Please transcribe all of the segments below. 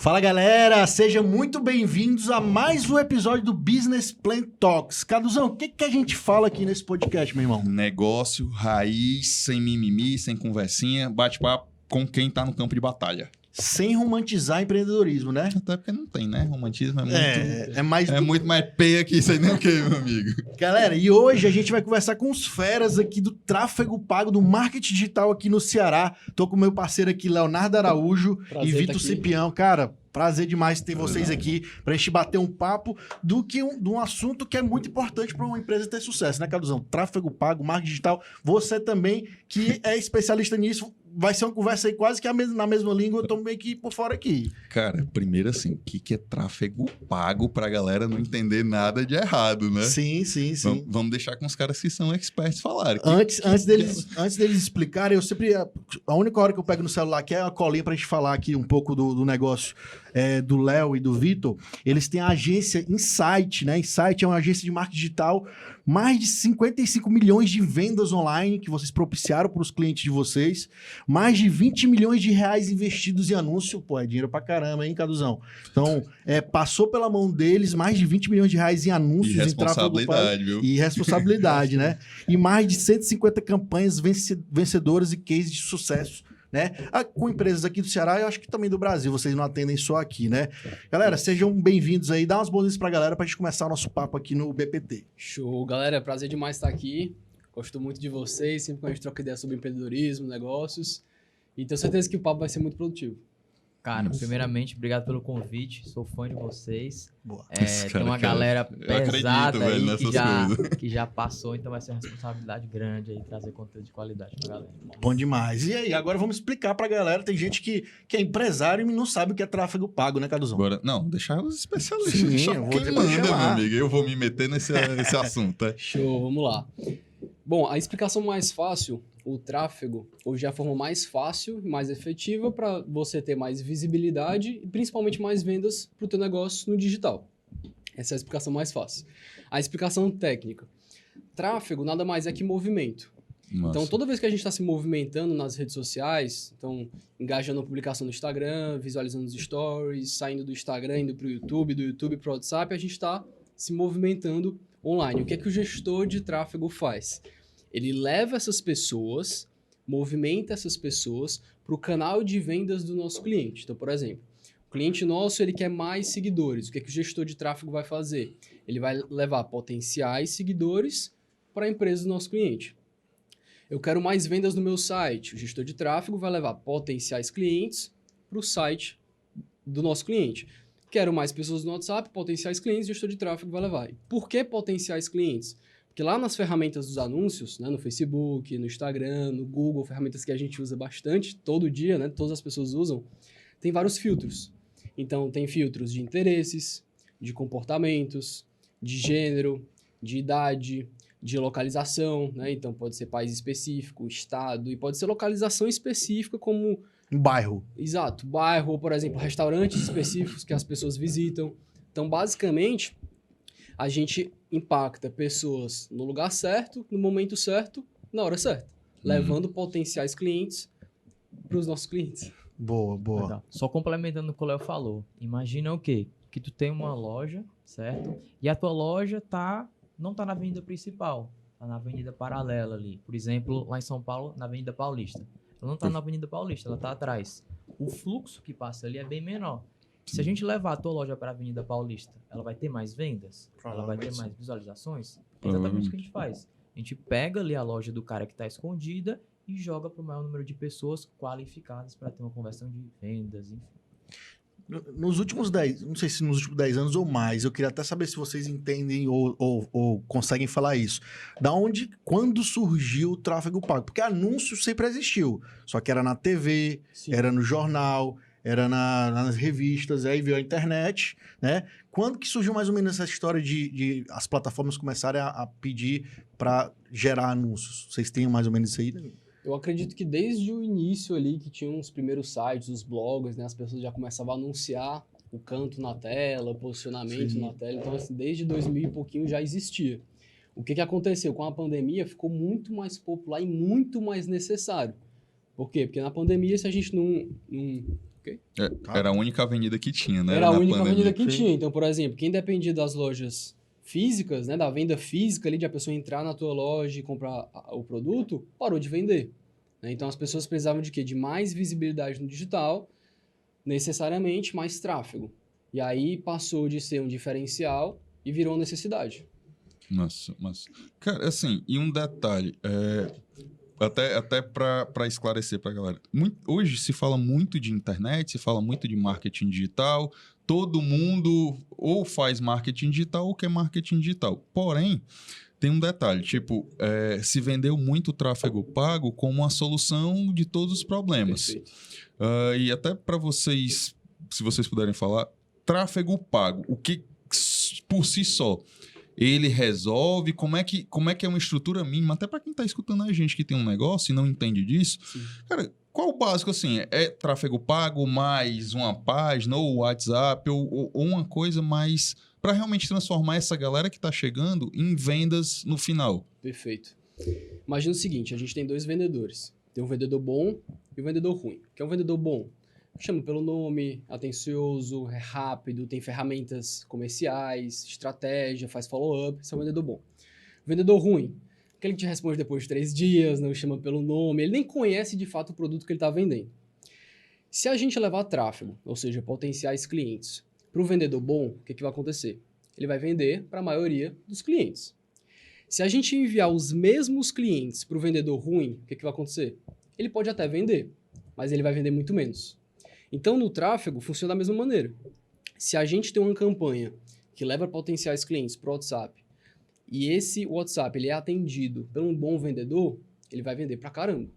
Fala galera, sejam muito bem-vindos a mais um episódio do Business Plan Talks. Caduzão, o que a gente fala aqui nesse podcast, meu irmão? Negócio, raiz, sem mimimi, sem conversinha, bate-papo com quem tá no campo de batalha. Sem romantizar empreendedorismo, né? Até porque não tem, né? Romantismo é muito... É muito mais peia que isso aí nem o que, meu amigo. Galera, e hoje a gente vai conversar com os feras aqui do tráfego pago, do marketing digital aqui no Ceará. Tô com o meu parceiro aqui, Leonardo Araújo e Vitor Cipião. Cara, prazer demais ter vocês aqui pra gente bater um papo de um assunto que é muito importante para uma empresa ter sucesso, né, Caduzão? Tráfego pago, marketing digital. Você também, que é especialista nisso, vai ser uma conversa aí quase que na mesma língua, eu tô meio que por fora aqui. Cara, primeiro assim, o que é tráfego pago pra galera não entender nada de errado, né? Sim. Vamos deixar com os caras que são experts falarem. Antes deles explicarem, eu sempre... A única hora que eu pego no celular aqui é a colinha pra gente falar aqui um pouco do negócio do Léo e do Vitor. Eles têm a agência Insight, né? Insight é uma agência de marketing digital, mais de 55 milhões de vendas online que vocês propiciaram para os clientes de vocês, mais de 20 milhões de reais investidos em anúncio. Pô, é dinheiro pra caramba, hein, Caduzão? Então, passou pela mão deles mais de 20 milhões de reais em anúncios, em tráfego pago. Viu? E responsabilidade, né? E mais de 150 campanhas vencedoras e cases de sucesso, né? Com empresas aqui do Ceará e eu acho que também do Brasil, vocês não atendem só aqui, né? Galera, sejam bem-vindos aí, dá umas boas pra galera pra gente começar o nosso papo aqui no BPT. Show, galera, prazer demais estar aqui, gosto muito de vocês, sempre que a gente troca ideia sobre empreendedorismo, negócios, e tenho certeza que o papo vai ser muito produtivo. Cara, primeiramente, obrigado pelo convite, sou fã de vocês. Boa. Tem uma galera pesada velho, aí que já passou, então vai ser uma responsabilidade grande aí trazer conteúdo de qualidade pra galera. Bom demais. E aí, agora vamos explicar pra galera, tem gente que é empresário e não sabe o que é tráfego pago, né, Caduzão? Agora, não, deixar os especialistas. Sim, Deixar eu vou quem depois manda, chamar. meu amigo. Eu vou me meter nesse assunto, tá? Show, vamos lá. Bom, a explicação mais fácil, o tráfego, hoje é a forma mais fácil e mais efetiva para você ter mais visibilidade e principalmente mais vendas para o teu negócio no digital. Essa é a explicação mais fácil. A explicação técnica. Tráfego nada mais é que movimento. Nossa. Então, toda vez que a gente está se movimentando nas redes sociais, então, engajando a publicação no Instagram, visualizando os stories, saindo do Instagram, indo para o YouTube, do YouTube para o WhatsApp, a gente está se movimentando online. O que é que o gestor de tráfego faz? Ele leva essas pessoas, movimenta essas pessoas para o canal de vendas do nosso cliente. Então, por exemplo, o cliente nosso ele quer mais seguidores. O que é que o gestor de tráfego vai fazer? Ele vai levar potenciais seguidores para a empresa do nosso cliente. Eu quero mais vendas no meu site. O gestor de tráfego vai levar potenciais clientes para o site do nosso cliente. Quero mais pessoas no WhatsApp, potenciais clientes, o gestor de tráfego vai levar. E por que potenciais clientes? Porque lá nas ferramentas dos anúncios, né, no Facebook, no Instagram, no Google, ferramentas que a gente usa bastante, todo dia, né, todas as pessoas usam, tem vários filtros. Então, tem filtros de interesses, de comportamentos, de gênero, de idade, de localização, né? Então, pode ser país específico, estado, e pode ser localização específica como... Um bairro. Exato, bairro, ou, por exemplo, restaurantes específicos que as pessoas visitam. Então, basicamente, a gente impacta pessoas no lugar certo, no momento certo, na hora certa, levando potenciais clientes para os nossos clientes. Boa. Legal. Só complementando o que o Léo falou, imagina o quê? Que tu tem uma loja, certo? E a tua loja não tá na avenida principal, tá na avenida paralela ali. Por exemplo, lá em São Paulo, na Avenida Paulista. Ela não tá na Avenida Paulista, ela tá atrás. O fluxo que passa ali é bem menor. Se a gente levar a tua loja para a Avenida Paulista, ela vai ter mais vendas? Ela vai ter mais visualizações? É exatamente o que a gente faz. A gente pega ali a loja do cara que está escondida e joga para o maior número de pessoas qualificadas para ter uma conversão de vendas, enfim. Nos últimos 10, não sei se nos últimos 10 anos ou mais, eu queria até saber se vocês entendem ou conseguem falar isso. Quando surgiu o tráfego pago? Porque anúncio sempre existiu, só que era na TV, Sim. era no jornal, era nas revistas, aí veio a internet, né? Quando que surgiu mais ou menos essa história de as plataformas começarem a pedir para gerar anúncios? Vocês têm mais ou menos isso aí? Eu acredito que desde o início ali, que tinham os primeiros sites, os blogs, né, as pessoas já começavam a anunciar o canto na tela, o posicionamento na tela. Então, assim, desde 2000 e pouquinho já existia. O que aconteceu? Com a pandemia, ficou muito mais popular e muito mais necessário. Por quê? Porque na pandemia, se a gente não ok? Era a única avenida que tinha, né? Era a na única pandemia. avenida que tinha. Então, por exemplo, quem dependia das lojas físicas, né, da venda física ali, de a pessoa entrar na tua loja e comprar o produto, parou de vender. Né? Então, as pessoas precisavam de quê? De mais visibilidade no digital, necessariamente mais tráfego. E aí passou de ser um diferencial e virou necessidade. Nossa, mas... Cara, assim, e um detalhe, até para esclarecer para a galera. Hoje se fala muito de internet, se fala muito de marketing digital, todo mundo ou faz marketing digital ou quer marketing digital. Porém, tem um detalhe, tipo, se vendeu muito tráfego pago como uma solução de todos os problemas. Perfeito. E até para vocês, se vocês puderem falar, tráfego pago, o que por si só ele resolve, como é que é uma estrutura mínima, até para quem está escutando a gente que tem um negócio e não entende disso. Sim. Cara, qual o básico assim? É tráfego pago mais uma página ou WhatsApp ou uma coisa mais para realmente transformar essa galera que está chegando em vendas no final? Perfeito. Imagina o seguinte, a gente tem 2 vendedores. Tem um vendedor bom e um vendedor ruim. O que é um vendedor bom? Chama pelo nome, atencioso, é rápido, tem ferramentas comerciais, estratégia, faz follow-up. Esse é um vendedor bom. O vendedor ruim, aquele que te responde depois de 3 dias, não chama pelo nome, ele nem conhece de fato o produto que ele está vendendo. Se a gente levar tráfego, ou seja, potenciais clientes, para o vendedor bom, o que vai acontecer? Ele vai vender para a maioria dos clientes. Se a gente enviar os mesmos clientes para o vendedor ruim, o que vai acontecer? Ele pode até vender, mas ele vai vender muito menos. Então, no tráfego, funciona da mesma maneira. Se a gente tem uma campanha que leva potenciais clientes para o WhatsApp e esse WhatsApp ele é atendido por um bom vendedor, ele vai vender pra caramba.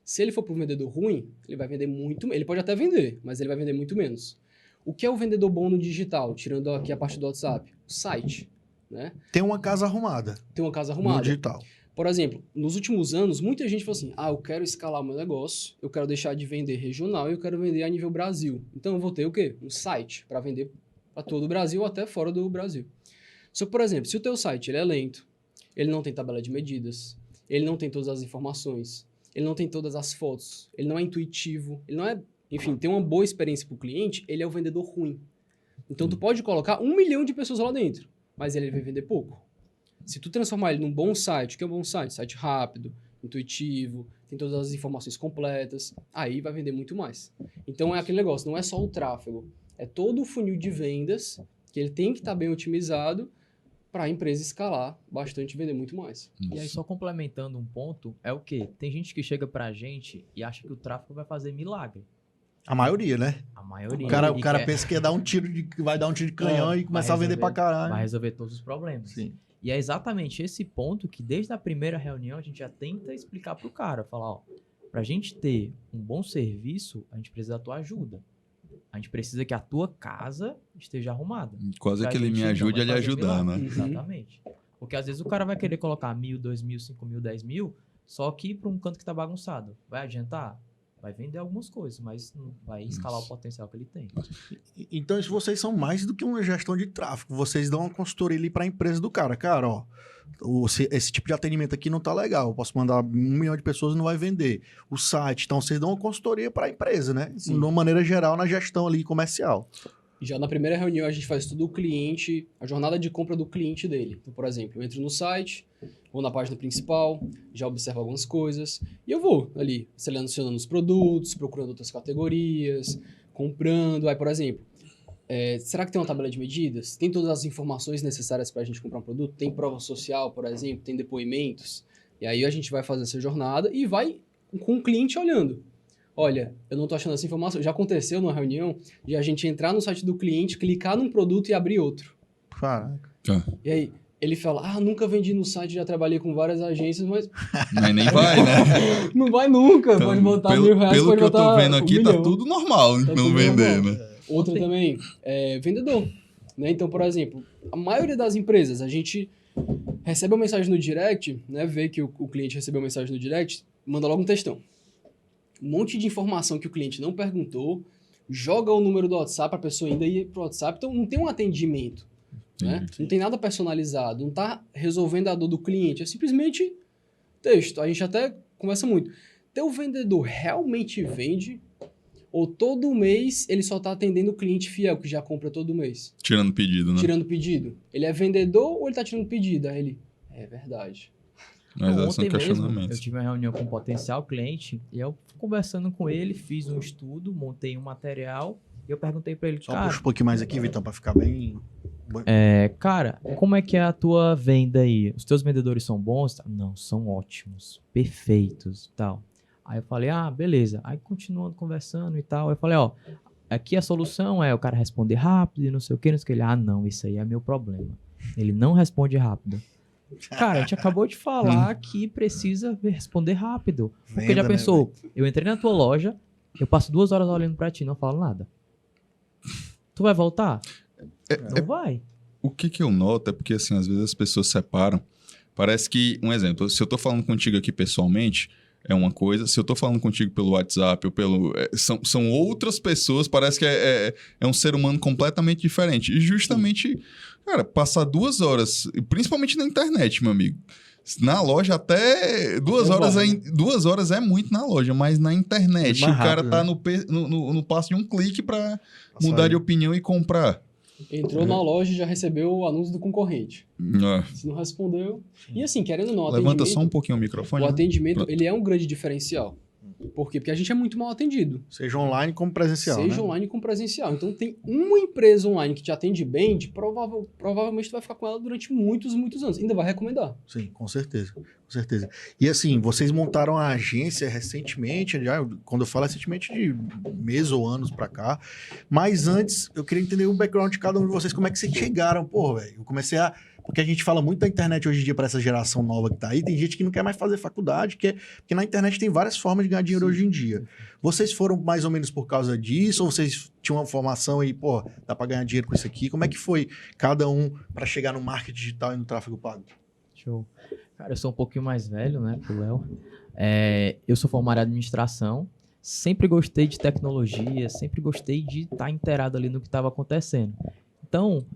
Se ele for para um vendedor ruim, ele vai vender muito... Ele pode até vender, mas ele vai vender muito menos. O que é o vendedor bom no digital, tirando aqui a parte do WhatsApp? O site, né? Tem uma casa arrumada Tem uma casa no arrumada. digital. Por exemplo, nos últimos anos, muita gente falou assim, eu quero escalar o meu negócio, eu quero deixar de vender regional e eu quero vender a nível Brasil. Então, eu vou ter o quê? Um site para vender para todo o Brasil ou até fora do Brasil. Só que, por exemplo, se o teu site ele é lento, ele não tem tabela de medidas, ele não tem todas as informações, ele não tem todas as fotos, ele não é intuitivo, ele não é... Enfim, tem uma boa experiência para o cliente, ele é o vendedor ruim. Então, tu pode colocar 1 milhão de pessoas lá dentro, mas ele vai vender pouco. Se tu transformar ele num bom site, o que é um bom site? Site rápido, intuitivo, tem todas as informações completas, aí vai vender muito mais. Então, é aquele negócio, não é só o tráfego, é todo o funil de vendas que ele tem que estar bem otimizado para a empresa escalar bastante e vender muito mais. E aí, só complementando um ponto, é o quê? Tem gente que chega pra gente e acha que o tráfego vai fazer milagre. A maioria, né? A maioria. O cara E pensa que vai dar um tiro de canhão e começar a vender pra vai caralho. resolver todos os problemas. Sim. E é exatamente esse ponto que, desde a primeira reunião, a gente já tenta explicar pro cara. Falar, ó, pra gente ter um bom serviço, a gente precisa da tua ajuda. A gente precisa que a tua casa esteja arrumada. Quase Pra que ele gente me não ajude vai a lhe fazer ajudar, milagre. né? Exatamente. Porque às vezes o cara vai querer colocar 1.000, 2.000, 5.000, 10.000, só que para um canto que tá bagunçado. Vai adiantar? Vai vender algumas coisas, mas não vai escalar o potencial que ele tem. Então, isso vocês são mais do que uma gestão de tráfego. Vocês dão uma consultoria ali para a empresa do cara. Cara, ó, esse tipo de atendimento aqui não tá legal. Eu posso mandar 1 milhão de pessoas e não vai vender. O site. Então, vocês dão uma consultoria para a empresa, né? Sim. De uma maneira geral, na gestão ali comercial. E já na primeira reunião a gente faz tudo o cliente, a jornada de compra do cliente dele. Então, por exemplo, eu entro no site, vou na página principal, já observo algumas coisas e eu vou ali selecionando os produtos, procurando outras categorias, comprando. Aí, por exemplo, será que tem uma tabela de medidas? Tem todas as informações necessárias para a gente comprar um produto? Tem prova social, por exemplo? Tem depoimentos? E aí a gente vai fazer essa jornada e vai com o cliente olhando. Olha, eu não tô achando essa informação. Já aconteceu numa reunião de a gente entrar no site do cliente, clicar num produto e abrir outro. Caraca. E aí, ele fala, nunca vendi no site, já trabalhei com várias agências, mas Mas nem vai, né? não vai nunca. Então, pode botar pelo, R$1.000, pelo pode que eu tô botar vendo aqui, 1 tá milhão. tudo normal Tá não tudo vender, normal. né? Outra também é vendedor. Né? Então, por exemplo, a maioria das empresas, a gente recebe uma mensagem no direct, né? Vê que o cliente recebeu uma mensagem no direct, manda logo um textão. Um monte de informação que o cliente não perguntou, joga o número do WhatsApp para a pessoa ainda ir pro WhatsApp, então não tem um atendimento, né? Não tem nada personalizado, não está resolvendo a dor do cliente, é simplesmente texto. A gente até conversa muito. Teu vendedor realmente vende ou todo mês ele só tá atendendo o cliente fiel, que já compra todo mês, Tirando pedido, né? tirando pedido. Ele é vendedor ou ele tá tirando pedido? Aí ele, é verdade. Mas Não, esses são ontem mesmo, questionamentos. eu tive uma reunião com um potencial cliente e eu conversando com ele, fiz um estudo, montei um material e eu perguntei pra ele, Só cara, puxa um pouquinho mais aqui, Vitão, pra ficar bem... cara, como é que é a tua venda aí? Os teus vendedores são bons? Não, são ótimos, perfeitos e tal. Aí eu falei, beleza. Aí continuando conversando e tal, eu falei, aqui a solução é o cara responder rápido e não sei o que, não sei o que. Ele, não, isso aí é meu problema. Ele não responde rápido. Cara, a gente acabou de falar que precisa responder rápido. Porque Venda, já né, pensou, eu entrei na tua loja, eu passo 2 horas olhando pra ti e não falo nada. Tu vai voltar? Não vai. O que eu noto é porque, assim, às vezes as pessoas separam. Parece que, um exemplo, se eu tô falando contigo aqui pessoalmente, é uma coisa. Se eu tô falando contigo pelo WhatsApp ou pelo... são outras pessoas, parece que é um ser humano completamente diferente. E justamente, cara, passar 2 horas, principalmente na internet, meu amigo. Na loja até 2 horas, 2 horas é muito na loja, mas na internet Mais o cara rápido, tá né? no passo de um clique para Passa mudar aí. de opinião e comprar. Entrou na loja e já recebeu o anúncio do concorrente. Se não respondeu... E assim, querendo ou não, o Levanta atendimento... só um pouquinho o microfone. O né? atendimento, Pronto. ele é um grande diferencial. Por quê? Porque a gente é muito mal atendido. Seja online como presencial, Seja né? online como presencial. Então, tem uma empresa online que te atende bem, provavelmente tu vai ficar com ela durante muitos, muitos anos. Ainda vai recomendar. Sim, com certeza. Com certeza. E assim, vocês montaram a agência recentemente, já, quando eu falo recentemente, de meses ou anos pra cá. Mas antes, eu queria entender o background de cada um de vocês. Como é que vocês chegaram? Porra, velho, eu comecei a... Porque a gente fala muito da internet hoje em dia para essa geração nova que tá aí. Tem gente que não quer mais fazer faculdade, porque na internet tem várias formas de ganhar dinheiro hoje em dia. Vocês foram mais ou menos por causa disso? Ou vocês tinham uma formação e, pô, dá para ganhar dinheiro com isso aqui? Como é que foi cada um para chegar no marketing digital e no tráfego pago? Show. Cara, eu sou um pouquinho mais velho, né, que o Léo. Eu sou formado em administração. Sempre gostei de tecnologia, sempre gostei de estar inteirado ali no que estava acontecendo. Então,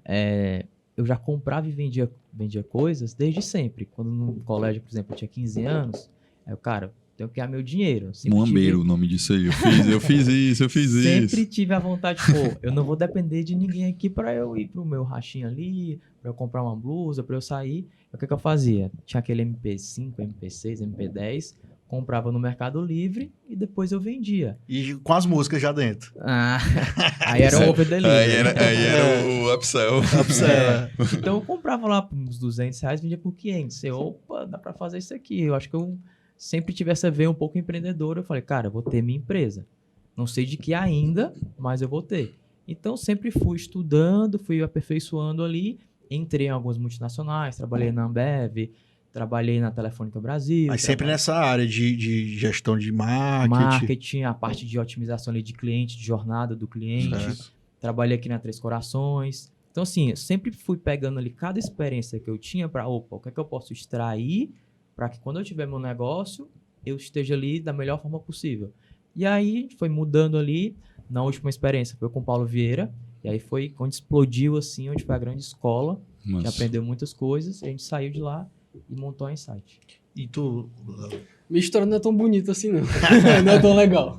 eu já comprava e vendia coisas desde sempre. Quando no colégio, por exemplo, eu tinha 15 anos, cara, tenho que ganhar meu dinheiro. Sempre Muambeiro, o nome disso aí. Eu fiz isso. Sempre tive a vontade, eu não vou depender de ninguém aqui para eu ir pro meu rachinho ali, para eu comprar uma blusa, para eu sair. O que eu fazia? Tinha aquele MP5, MP6, MP10, comprava no Mercado Livre e depois eu vendia. E com as músicas já dentro. Aí era o over delivery. Aí era o upsell. Então eu comprava lá por uns R$200, vendia por 500. Opa, dá para fazer isso aqui. Eu acho que eu sempre tive essa veia um pouco empreendedora. Eu falei, cara, eu vou ter minha empresa. Não sei de que ainda, mas eu vou ter. Então sempre fui estudando, fui aperfeiçoando ali. Entrei em algumas multinacionais, trabalhei na Ambev, trabalhei na Telefônica Brasil. Mas sempre nessa área de gestão de marketing, a parte de otimização ali de cliente, de jornada do cliente. Certo. Trabalhei aqui na Três Corações. Então, assim, eu sempre fui pegando ali cada experiência que eu tinha para, o que é que eu posso extrair para que quando eu tiver meu negócio, eu esteja ali da melhor forma possível. E aí, foi mudando ali. Na última experiência, foi com o Paulo Vieira. E aí foi onde explodiu, assim, onde foi a grande escola. A gente aprendeu muitas coisas. E a gente saiu de lá e montou a Insight. E tu... Minha história não é tão bonita assim, não. Não é tão legal.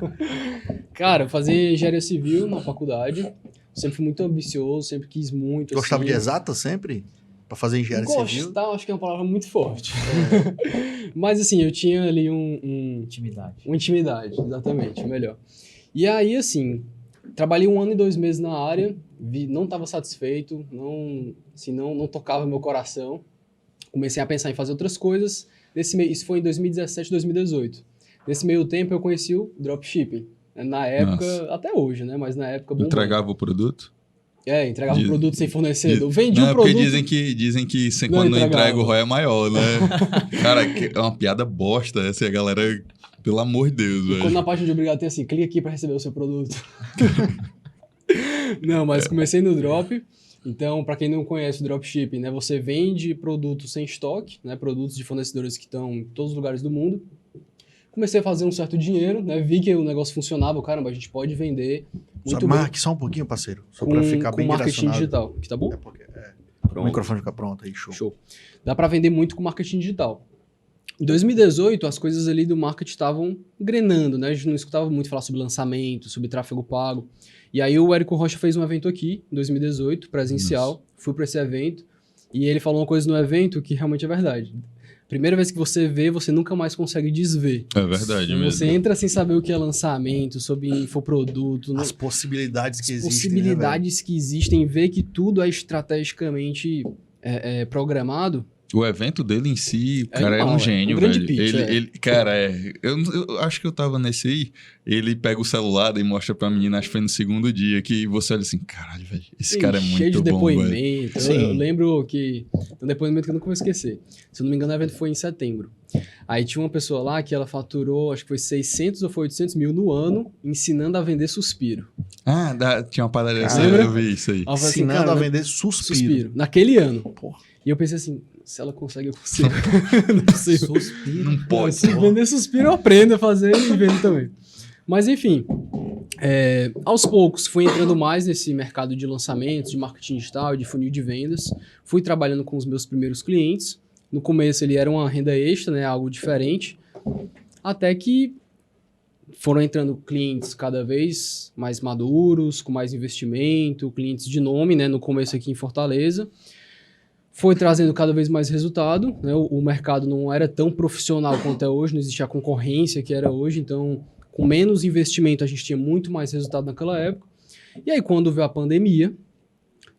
Cara, eu fazia engenharia civil na faculdade. Sempre fui muito ambicioso, sempre quis muito. Gostava assim. de exata sempre? Pra fazer engenharia civil? Gostar, acho que é uma palavra muito forte. Mas assim, eu tinha ali Intimidade. Uma intimidade, exatamente, melhor. E aí, assim, trabalhei 1 ano e 2 meses na área, não estava satisfeito, não tocava meu coração. Comecei a pensar em fazer outras coisas. Isso foi em 2017, 2018. Nesse meio tempo, eu conheci o dropshipping. Na época, até hoje, né? Mas na época... bombando. Entregava o produto? Entregava o produto sem fornecedor. Vendi o Porque produto... dizem que quando não entrega o ROI é maior, né? Cara, é uma piada bosta essa, a galera... Pelo amor de Deus, velho. Quando na página de obrigado tem assim, clique aqui para receber o seu produto. Não, mas comecei no drop. Então, para quem não conhece o dropshipping, né, você vende produtos sem estoque, né, produtos de fornecedores que estão em todos os lugares do mundo. Comecei a fazer um certo dinheiro, né, vi que o negócio funcionava, caramba, a gente pode vender muito bem. Marque só um pouquinho, parceiro, só para ficar bem com marketing direcionado. digital, que tá bom? O microfone fica pronto aí, show. Show. Dá para vender muito com marketing digital. Em 2018, as coisas ali do marketing estavam engrenando, né? A gente não escutava muito falar sobre lançamento, sobre tráfego pago. E aí o Érico Rocha fez um evento aqui, em 2018, presencial. Fui para esse evento e ele falou uma coisa no evento que realmente é verdade. Primeira vez que você vê, você nunca mais consegue desver. É verdade mesmo. Você entra sem saber o que é lançamento, sobre infoproduto. As possibilidades que existem. Possibilidades que existem, ver que tudo é estrategicamente programado. O evento dele em si, É cara, é animal, um gênio, um grande velho. pitch, Cara, eu acho que eu tava nesse aí. Ele pega o celular e mostra pra menina, acho que foi no segundo dia, que você olha assim, caralho, velho, esse cara é cheio de muito bom, velho. depoimento. Eu lembro que tem um depoimento que eu nunca vou esquecer. Se eu não me engano, o evento foi em setembro. Aí tinha uma pessoa lá que ela faturou, acho que foi 600 ou foi 800 mil no ano, ensinando a vender suspiro. Tinha uma padaria assim, Lembra? eu vi isso aí. Ela falou assim, Ensinando cara, a vender suspiro. naquele ano. Porra. E eu pensei assim, se ela consegue, eu consigo. Não é possível. Não pode. Se vender suspiro, eu aprendo a fazer e vendo também. Mas enfim, aos poucos fui entrando mais nesse mercado de lançamentos, de marketing digital, de funil de vendas. Fui trabalhando com os meus primeiros clientes. No começo ele era uma renda extra, né, algo diferente. Até que foram entrando clientes cada vez mais maduros, com mais investimento, clientes de nome, né, no começo aqui em Fortaleza. Foi trazendo cada vez mais resultado, né? O mercado não era tão profissional quanto é hoje, não existia a concorrência que era hoje, então com menos investimento a gente tinha muito mais resultado naquela época. E aí quando veio a pandemia,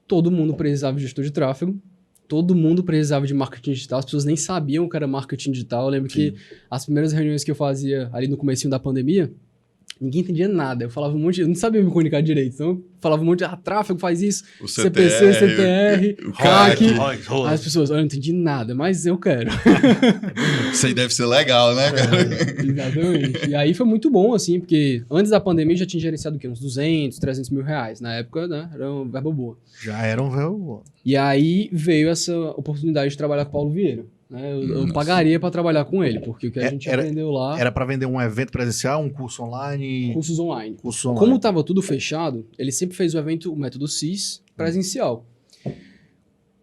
todo mundo precisava de gestor de tráfego, todo mundo precisava de marketing digital, as pessoas nem sabiam o que era marketing digital. Eu lembro que as primeiras reuniões que eu fazia ali no comecinho da pandemia, ninguém entendia nada. Eu falava um monte, eu não sabia me comunicar direito, então eu falava um monte de tráfego, faz isso, O CPC, CTR, o hack. hack. Aí as pessoas, eu não entendi nada, mas eu quero. Isso aí deve ser legal, né, cara? Exatamente. E aí foi muito bom, assim, porque antes da pandemia eu já tinha gerenciado o quê? Uns 200, 300 mil reais. Na época, né, era uma verba boa. Já era um véu. E aí veio essa oportunidade de trabalhar com o Paulo Vieira. Né? Eu pagaria para trabalhar com ele, porque o que a gente aprendeu lá... Era para vender um evento presencial, um curso online? Cursos online. Curso online. Como estava tudo fechado, ele sempre fez o evento, o método CIS, presencial.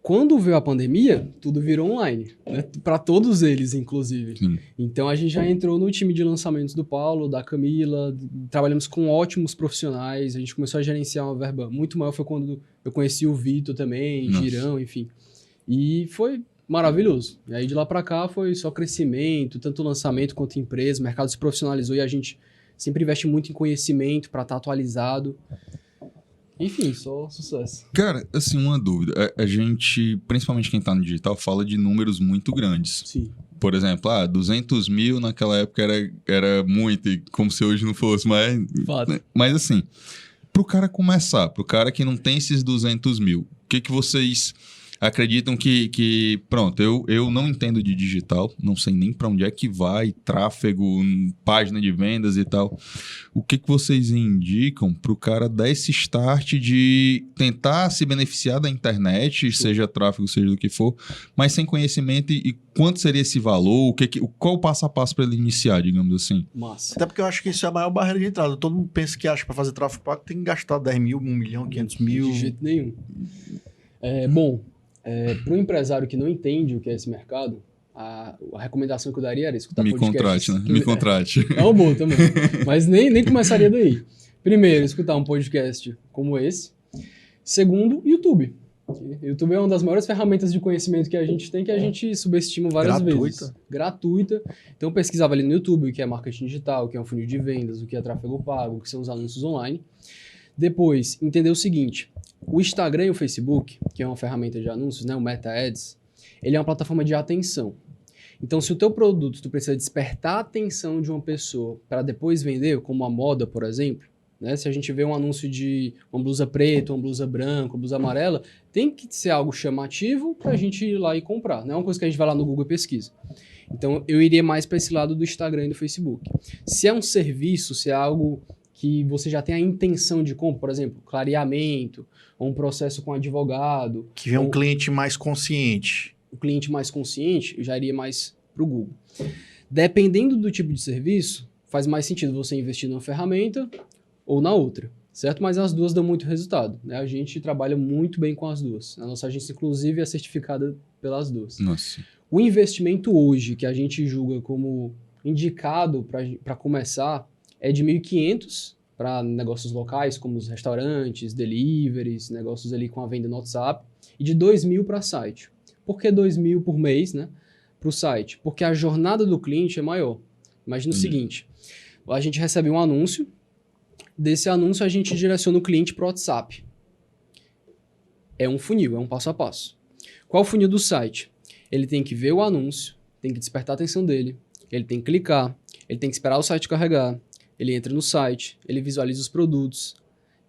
Quando veio a pandemia, tudo virou online, né? Para todos eles, inclusive. Sim. Então a gente já entrou no time de lançamentos do Paulo, da Camila, trabalhamos com ótimos profissionais, a gente começou a gerenciar uma verba muito maior, foi quando eu conheci o Vitor também, Nossa. Girão, enfim. E foi maravilhoso. E aí de lá para cá foi só crescimento, tanto lançamento quanto empresa, o mercado se profissionalizou e a gente sempre investe muito em conhecimento para estar atualizado. Enfim, só sucesso. Cara, assim, uma dúvida. A gente, principalmente quem tá no digital, fala de números muito grandes. Sim. Por exemplo, 200 mil naquela época era muito, e como se hoje não fosse, Fato. mas assim, pro cara começar, pro cara que não tem esses 200 mil, o que vocês acreditam que pronto, eu não entendo de digital, não sei nem para onde é que vai, tráfego, página de vendas e tal. O que vocês indicam para o cara dar esse start de tentar se beneficiar da internet, seja tráfego, seja do que for, mas sem conhecimento e quanto seria esse valor, qual o passo a passo para ele iniciar, digamos assim? Massa. Até porque eu acho que isso é a maior barreira de entrada. Todo mundo pensa que acha que para fazer tráfego pago tem que gastar 10 mil, 1 milhão, 500 mil. De jeito nenhum. Bom, para um empresário que não entende o que é esse mercado, a recomendação que eu daria era escutar Me contrate, né? Me contrate. É um bom também. Mas nem começaria daí. Primeiro, escutar um podcast como esse. Segundo, YouTube. YouTube é uma das maiores ferramentas de conhecimento que a gente tem, que a gente subestima várias vezes. Gratuita. Então, eu pesquisava ali no YouTube o que é marketing digital, o que é um funil de vendas, o que é tráfego pago, o que são os anúncios online. Depois, entender o seguinte. O Instagram e o Facebook, que é uma ferramenta de anúncios, né, o Meta Ads, ele é uma plataforma de atenção. Então, se o teu produto tu precisa despertar a atenção de uma pessoa para depois vender, como a moda, por exemplo, né, se a gente vê um anúncio de uma blusa preta, uma blusa branca, uma blusa amarela, tem que ser algo chamativo para a gente ir lá e comprar. Não é uma coisa que a gente vai lá no Google e pesquisa. Então, eu iria mais para esse lado do Instagram e do Facebook. Se é um serviço, se é algo que você já tem a intenção de compra, por exemplo, clareamento, ou um processo com advogado. Que vem um cliente mais consciente. O cliente mais consciente, eu já iria mais para o Google. Dependendo do tipo de serviço, faz mais sentido você investir numa ferramenta ou na outra, certo? Mas as duas dão muito resultado, né? A gente trabalha muito bem com as duas. A nossa agência, inclusive, é certificada pelas duas. Nossa. O investimento hoje, que a gente julga como indicado para começar, é de 1.500 para negócios locais, como os restaurantes, deliveries, negócios ali com a venda no WhatsApp, e de 2.000 para site. Por que 2.000 por mês, né? Para o site? Porque a jornada do cliente é maior. Imagina o seguinte, a gente recebe um anúncio, desse anúncio a gente direciona o cliente para o WhatsApp. É um funil, é um passo a passo. Qual o funil do site? Ele tem que ver o anúncio, tem que despertar a atenção dele, ele tem que clicar, ele tem que esperar o site carregar, ele entra no site, ele visualiza os produtos,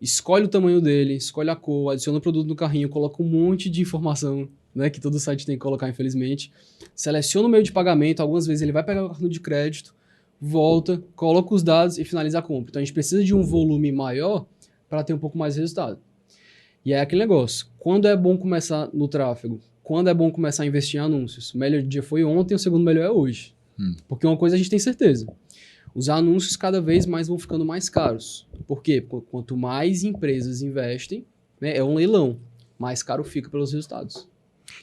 escolhe o tamanho dele, escolhe a cor, adiciona o produto no carrinho, coloca um monte de informação, né, que todo site tem que colocar, infelizmente, seleciona o meio de pagamento, algumas vezes ele vai pegar o cartão de crédito, volta, coloca os dados e finaliza a compra. Então a gente precisa de um volume maior para ter um pouco mais de resultado. E é aquele negócio, quando é bom começar no tráfego? Quando é bom começar a investir em anúncios? O melhor dia foi ontem, o segundo melhor é hoje. Porque uma coisa a gente tem certeza, os anúncios cada vez mais vão ficando mais caros. Por quê? Porque quanto mais empresas investem, né, é um leilão, mais caro fica pelos resultados.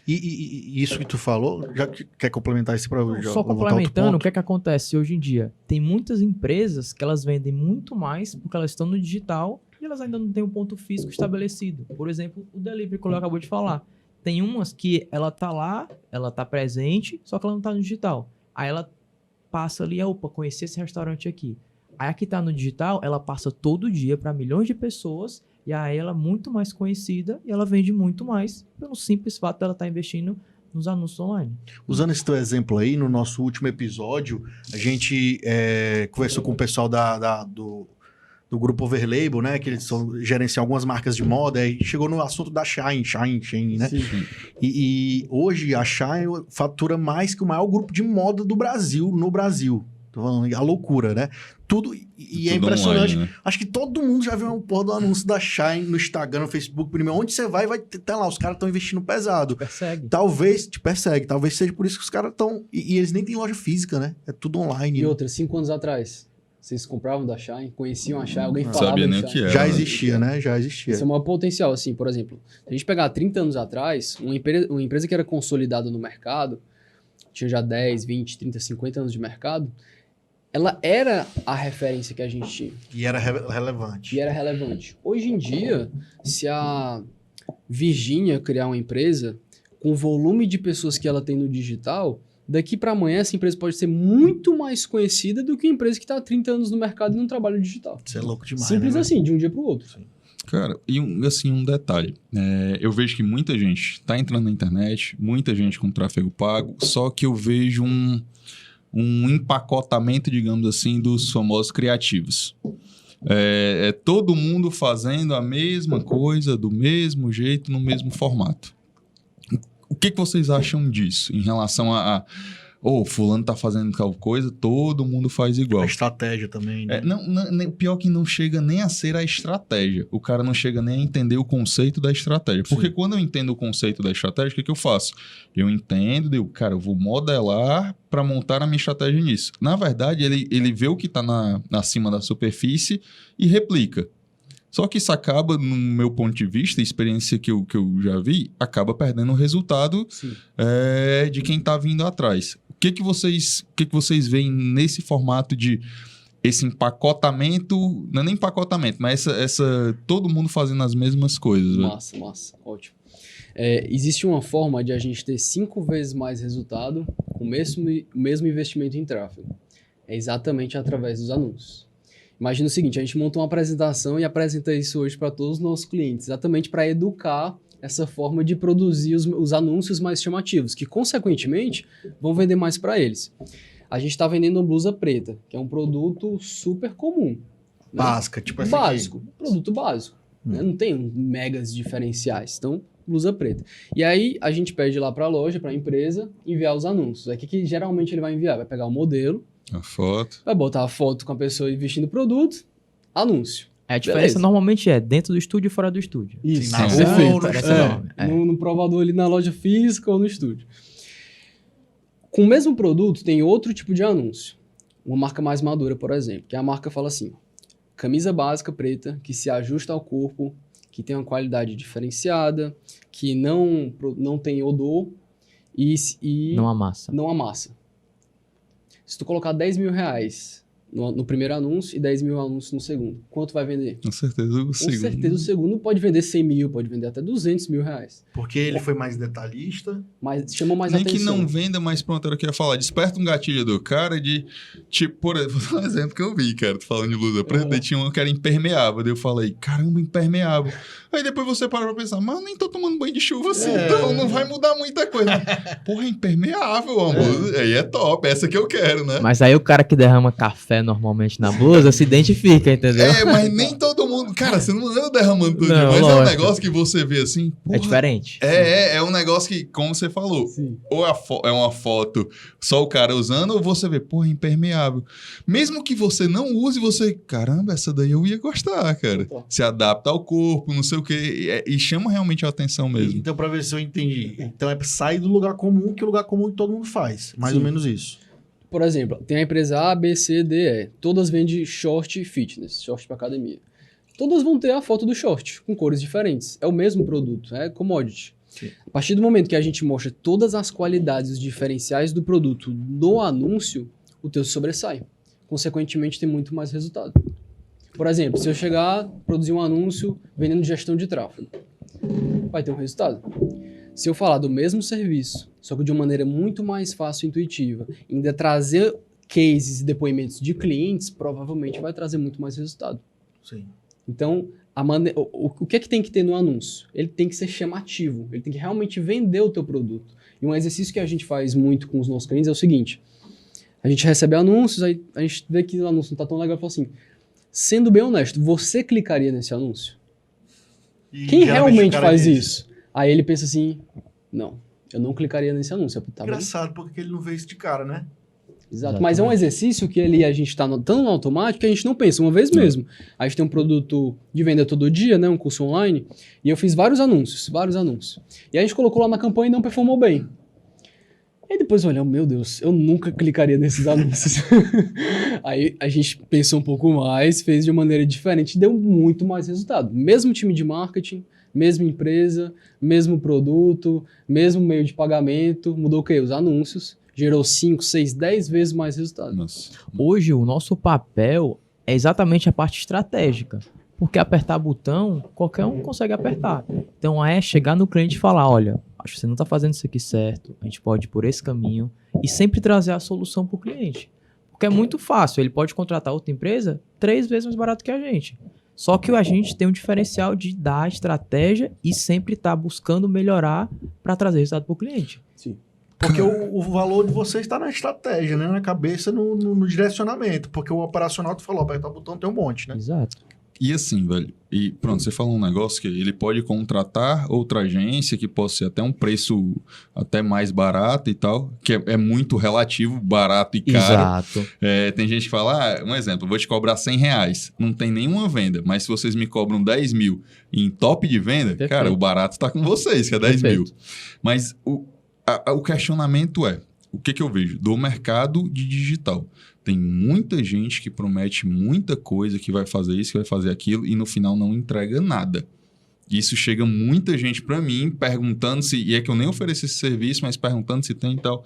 E isso que tu falou, já quer complementar isso para Só complementando, o que é que acontece hoje em dia? Tem muitas empresas que elas vendem muito mais porque elas estão no digital e elas ainda não têm um ponto físico estabelecido. Por exemplo, o delivery que eu acabou de falar. Tem umas que ela tá lá, ela tá presente, só que ela não tá no digital. Aí ela passa ali, opa, conheci esse restaurante aqui. Aí a que tá no digital, ela passa todo dia para milhões de pessoas e aí ela é muito mais conhecida e ela vende muito mais pelo simples fato dela estar investindo nos anúncios online. Usando esse teu exemplo aí, no nosso último episódio, a gente conversou com o pessoal do grupo Overlabel, né? Que eles gerenciam algumas marcas de moda, e chegou no assunto da Shein, né? Sim. E hoje a Shein fatura mais que o maior grupo de moda do Brasil, no Brasil. Tô falando, a loucura, né? Tudo, e é impressionante. Online, né? Acho que todo mundo já viu uma porra do anúncio da Shein no Instagram, no Facebook, primeiro. Onde você vai ter lá, os caras estão investindo pesado. Persegue. Talvez, te persegue, talvez seja por isso que os caras estão... E eles nem têm loja física, né? É tudo online. E né? outra, 5 anos atrás, vocês compravam da Shein, conheciam a Shein, alguém Não falava sabia da nem o Shein? que era. Já existia, né? Já existia. Isso é um maior potencial, assim, por exemplo, se a gente pegar 30 anos atrás, uma empresa que era consolidada no mercado, tinha já 10, 20, 30, 50 anos de mercado, ela era a referência que a gente tinha. E era relevante. E era relevante. Hoje em dia, se a Virgínia criar uma empresa, com o volume de pessoas que ela tem no digital, daqui para amanhã essa empresa pode ser muito mais conhecida do que a empresa que está há 30 anos no mercado e não trabalha no digital. Isso é louco demais, Simples né? assim, de um dia para o outro. Cara, e um detalhe. Eu vejo que muita gente está entrando na internet, muita gente com tráfego pago, só que eu vejo um empacotamento, digamos assim, dos famosos criativos. Todo mundo fazendo a mesma coisa, do mesmo jeito, no mesmo formato. O que vocês acham disso em relação fulano tá fazendo tal coisa, todo mundo faz igual. A estratégia também, né? Pior que não chega nem a ser a estratégia. O cara não chega nem a entender o conceito da estratégia. Porque quando eu entendo o conceito da estratégia, o que eu faço? Eu entendo, eu vou modelar para montar a minha estratégia nisso. Na verdade, ele vê o que está acima da superfície e replica. Só que isso acaba, no meu ponto de vista, a experiência que eu já vi, acaba perdendo o resultado de quem está vindo atrás. O que vocês veem nesse formato de esse empacotamento, não é nem empacotamento, mas essa todo mundo fazendo as mesmas coisas? Massa, ótimo. Existe uma forma de a gente ter 5 vezes mais resultado com o mesmo investimento em tráfego. É exatamente através dos anúncios. Imagina o seguinte, a gente montou uma apresentação e apresenta isso hoje para todos os nossos clientes, exatamente para educar essa forma de produzir os anúncios mais chamativos, que, consequentemente, vão vender mais para eles. A gente está vendendo uma blusa preta, que é um produto super comum. Né? Básica, tipo essa Básico, produto básico. Né? Não tem megas diferenciais, então, blusa preta. E aí, a gente pede lá para a loja, para a empresa, enviar os anúncios. Aqui que geralmente ele vai enviar? Vai pegar o modelo, A foto. vai botar a foto com a pessoa vestindo o produto, anúncio. A diferença Beleza. normalmente é dentro do estúdio e fora do estúdio. Isso. Na Sim. rua, Perfeito. no- Parece enorme. No provador ali na loja física ou no estúdio. Com o mesmo produto, tem outro tipo de anúncio. Uma marca mais madura, por exemplo, que a marca fala assim, camisa básica preta, que se ajusta ao corpo, que tem uma qualidade diferenciada, que não tem odor e Não amassa. não amassa. Se tu colocar 10 mil reais no primeiro anúncio e 10 mil anúncios no segundo, quanto vai vender? Com certeza o Com segundo. certeza o segundo pode vender 100 mil, pode vender até 200 mil reais. Porque ele foi mais detalhista. Mas chamou mais Nem atenção. que não venda, mas pronto, era o que eu ia falar. Desperta um gatilho do cara de, tipo, por exemplo, vou dar um exemplo que eu vi, cara, tô falando de luz preta, daí tinha uma que era impermeável, daí eu falei, caramba, impermeável. Aí depois você para pra pensar, mas eu nem tô tomando banho de chuva assim, então não vai mudar muita coisa. Porra, impermeável, amor. Aí é top, essa que eu quero, né? Mas aí o cara que derrama café normalmente na blusa se identifica, entendeu? É, mas nem todo mundo. Cara, você não anda derramando tudo, Não, mas é um lógico. negócio que você vê assim. É porra, diferente. É um negócio que, como você falou, Sim. ou é uma foto só o cara usando, ou você vê, porra, impermeável. Mesmo que você não use, você, caramba, essa daí eu ia gostar, cara. Opa. Se adapta ao corpo, não sei o quê, e chama realmente a atenção mesmo. Então, pra ver se eu entendi. Então, é sair do lugar comum, que é o lugar comum que todo mundo faz. Mais Sim. ou menos isso. Por exemplo, tem a empresa A, B, C, D, E. Todas vendem short fitness, short para academia. Todas vão ter a foto do short, com cores diferentes. É o mesmo produto, é commodity. Sim. A partir do momento que a gente mostra todas as qualidades, os diferenciais do produto no anúncio, o teu se sobressai. Consequentemente, tem muito mais resultado. Por exemplo, se eu chegar, produzir um anúncio vendendo gestão de tráfego, vai ter um resultado. Se eu falar do mesmo serviço, só que de uma maneira muito mais fácil e intuitiva, ainda trazer cases e depoimentos de clientes, provavelmente vai trazer muito mais resultado. Sim. Então, o que é que tem que ter no anúncio? Ele tem que ser chamativo, ele tem que realmente vender o teu produto. E um exercício que a gente faz muito com os nossos clientes é o seguinte, a gente recebe anúncios, aí a gente vê que o anúncio não está tão legal, e fala assim, sendo bem honesto, você clicaria nesse anúncio? E Quem geralmente o realmente cara faz diz, isso? Aí ele pensa assim, não, eu não clicaria nesse anúncio. Tá bem? Engraçado, porque ele não vê isso de cara, né? Exato. Mas é um exercício que a gente está tão no automático que a gente não pensa. Uma vez mesmo, a gente tem um produto de venda todo dia, né, um curso online, e eu fiz vários anúncios. E a gente colocou lá na campanha e não performou bem. Aí depois olhamos, meu Deus, eu nunca clicaria nesses anúncios. Aí a gente pensou um pouco mais, fez de maneira diferente e deu muito mais resultado. Mesmo time de marketing, mesma empresa, mesmo produto, mesmo meio de pagamento, mudou o quê? Os anúncios. Gerou 5, 6, 10 vezes mais resultado. Nossa. Hoje, o nosso papel é exatamente a parte estratégica. Porque apertar botão, qualquer um consegue apertar. Então, é chegar no cliente e falar, olha, acho que você não está fazendo isso aqui certo, a gente pode ir por esse caminho, e sempre trazer a solução para o cliente. Porque é muito fácil, ele pode contratar outra empresa 3 vezes mais barato que a gente. Só que a gente tem um diferencial de dar estratégia e sempre estar buscando melhorar para trazer resultado para o cliente. Sim. Porque o valor de vocês está na estratégia, né? Na cabeça, no direcionamento. Porque o operacional, tu falou, apertar o botão tem um monte, né? Exato. E assim, velho, e pronto, você falou um negócio que ele pode contratar outra agência que possa ser até um preço até mais barato e tal, que é muito relativo, barato e caro. Exato. Tem gente que fala, um exemplo, eu vou te cobrar R$100, não tem nenhuma venda, mas se vocês me cobram 10 mil em top de venda, Perfeito. cara, o barato tá com vocês, que é 10 mil. Perfeito. Mas o questionamento é, o que eu vejo? Do mercado de digital. Tem muita gente que promete muita coisa, que vai fazer isso, que vai fazer aquilo, e no final não entrega nada. Isso chega muita gente para mim perguntando se... E é que eu nem ofereço esse serviço, mas perguntando se tem e tal.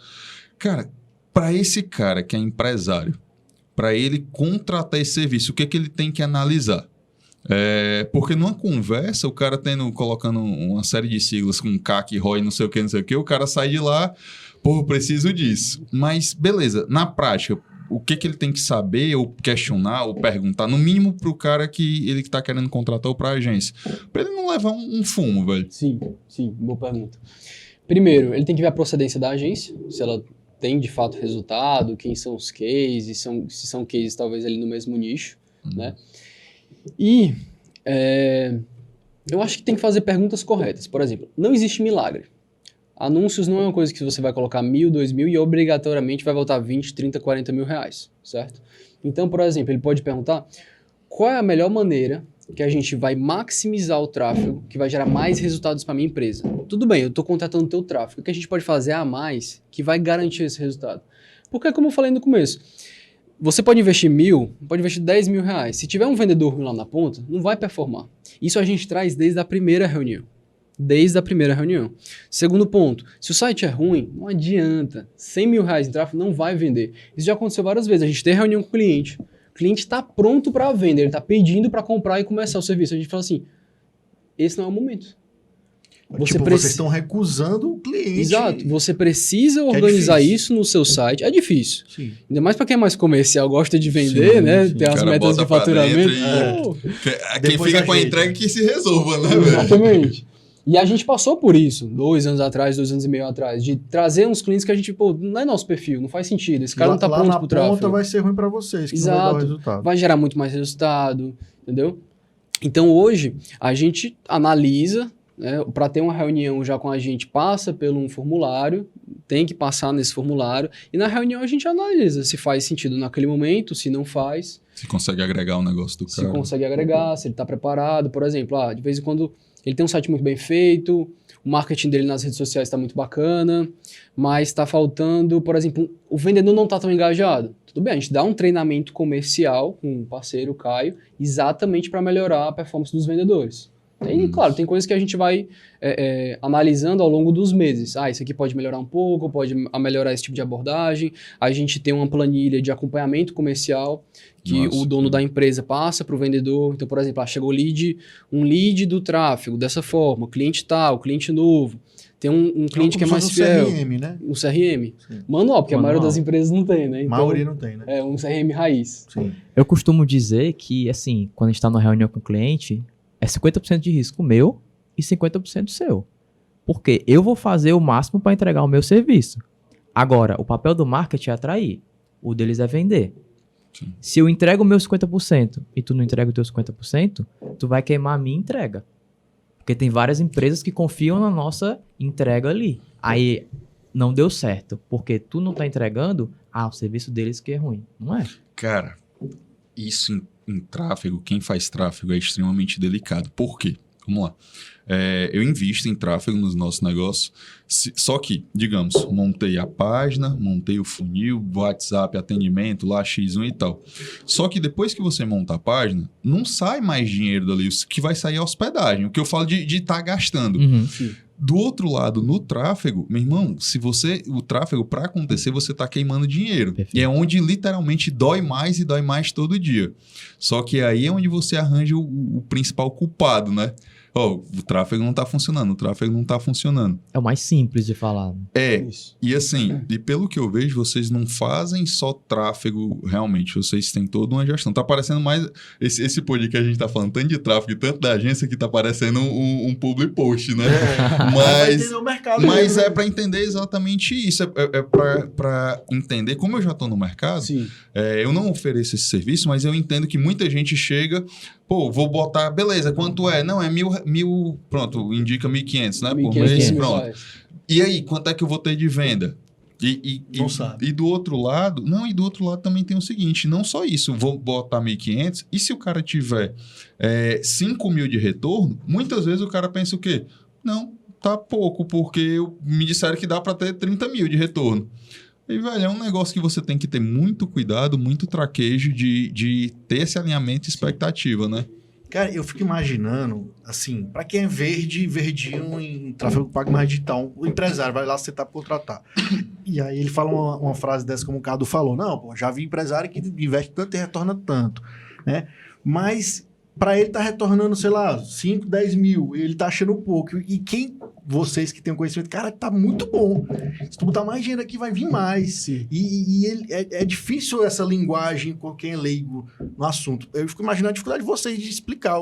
Cara, para esse cara que é empresário, para ele contratar esse serviço, o que é que ele tem que analisar? Porque numa conversa, o cara colocando uma série de siglas com CAC, ROI, não sei o que, o cara sai de lá, pô, preciso disso. Mas, beleza, na prática, o que ele tem que saber, ou questionar, ou perguntar, no mínimo pro cara que ele tá querendo contratar ou pra agência, pra ele não levar um fumo, velho. Sim, boa pergunta. Primeiro, ele tem que ver a procedência da agência, se ela tem de fato resultado, quem são os cases, se são cases talvez ali no mesmo nicho, né? E eu acho que tem que fazer perguntas corretas. Por exemplo, não existe milagre. Anúncios não é uma coisa que você vai colocar 1.000, 2.000 e obrigatoriamente vai voltar 20, 30, 40 mil reais, certo? Então, por exemplo, ele pode perguntar qual é a melhor maneira que a gente vai maximizar o tráfego, que vai gerar mais resultados para minha empresa. Tudo bem, eu estou contratando o teu tráfego. O que a gente pode fazer a mais que vai garantir esse resultado? Porque, como eu falei no começo, você pode investir 1.000, pode investir 10 mil reais. Se tiver um vendedor ruim lá na ponta, não vai performar. Isso a gente traz desde a primeira reunião. desde a primeira reunião. Segundo ponto, se o site é ruim, não adianta. 100 mil reais em tráfego não vai vender. Isso já aconteceu várias vezes. A gente tem reunião com o cliente está pronto para vender, ele está pedindo para comprar e começar o serviço. A gente fala assim, esse não é o momento. Vocês estão recusando o cliente. Exato. Você precisa organizar isso no seu site. É difícil. Sim. Ainda mais para quem é mais comercial, gosta de vender, né? Tem as metas de faturamento. Quem fica com a entrega que se resolva, né, velho? Exatamente. E a gente passou por isso 2 anos atrás, 2 anos e meio atrás, de trazer uns clientes que a gente, pô, não é nosso perfil, não faz sentido. Esse cara não tá pronto pro tráfego. Ponta vai ser ruim para vocês, que Exato. não vai dar o resultado. Vai gerar muito mais resultado, entendeu? Então hoje a gente analisa, né, para ter uma reunião já com a gente, passa por um formulário, tem que passar nesse formulário, e na reunião a gente analisa se faz sentido naquele momento, se não faz. Se consegue agregar o negócio do cara. Se consegue agregar, se ele está preparado. Por exemplo, de vez em quando ele tem um site muito bem feito, o marketing dele nas redes sociais está muito bacana, mas está faltando, por exemplo, o vendedor não está tão engajado. Tudo bem, a gente dá um treinamento comercial com um parceiro, o Caio, exatamente para melhorar a performance dos vendedores. E, claro, tem coisas que a gente vai analisando ao longo dos meses. Isso aqui pode melhorar um pouco, pode melhorar esse tipo de abordagem. A gente tem uma planilha de acompanhamento comercial que o dono da empresa passa para o vendedor. Então, por exemplo, chegou um lead do tráfego, dessa forma, cliente tal, cliente novo. Tem um cliente que é mais fiel. CRM, né? Um CRM. Sim. Manual, porque a maioria das empresas não tem, né? Então, a maioria não tem, né? É um CRM raiz. Sim. Eu costumo dizer que, assim, quando a gente está numa reunião com o cliente, é 50% de risco meu e 50% seu. Porque eu vou fazer o máximo para entregar o meu serviço. Agora, o papel do marketing é atrair. O deles é vender. Sim. Se eu entrego o meu 50% e tu não entrega o teu 50%, tu vai queimar a minha entrega. Porque tem várias empresas que confiam na nossa entrega ali. Aí não deu certo. Porque tu não tá entregando, o serviço deles que é ruim. Não é? Cara, isso em tráfego, quem faz tráfego é extremamente delicado. Por quê? Vamos lá. Eu invisto em tráfego nos nossos negócios, só que, digamos, montei a página, montei o funil, WhatsApp, atendimento, lá X1 e tal. Só que depois que você monta a página, não sai mais dinheiro dali, o que vai sair é a hospedagem, o que eu falo de estar gastando. Uhum. Do outro lado, no tráfego, meu irmão, o tráfego, para acontecer, você está queimando dinheiro. Perfeito. E é onde literalmente dói mais e dói mais todo dia. Só que aí é onde você arranja o principal culpado, né? O tráfego não está funcionando, o tráfego não está funcionando. É o mais simples de falar. Isso. E assim, e pelo que eu vejo, vocês não fazem só tráfego realmente, vocês têm toda uma gestão. Tá parecendo mais, esse pod que a gente tá falando, tanto de tráfego e tanto da agência, que tá parecendo um public post, né? Mas é para entender exatamente isso, é para entender, como eu já tô no mercado, eu não ofereço esse serviço, mas eu entendo que muita gente chega, vou botar, beleza, quanto é? Não, é mil, pronto, indica 1.500, né? Por mês, pronto. E aí, quanto é que eu vou ter de venda? Não sabe. E do outro lado, também tem o seguinte, não só isso, vou botar 1.500, e se o cara tiver 5 mil de retorno, muitas vezes o cara pensa o quê? Não, tá pouco, porque me disseram que dá para ter 30 mil de retorno. E, velho, é um negócio que você tem que ter muito cuidado, muito traquejo de ter esse alinhamento e expectativa, né? Cara, eu fico imaginando, assim, para quem é verdinho em tráfego pago mais digital, o empresário vai lá aceitar para contratar. E aí ele fala uma frase dessa, como o Cadu falou, não, já vi empresário que investe tanto e retorna tanto, né? Mas para ele tá retornando, sei lá, 5, 10 mil, ele tá achando pouco. E vocês que têm um conhecimento, cara, tá muito bom. Se tu botar mais dinheiro aqui, vai vir mais. Sim. E é difícil essa linguagem com quem é leigo no assunto. Eu fico imaginando a dificuldade de vocês de explicar,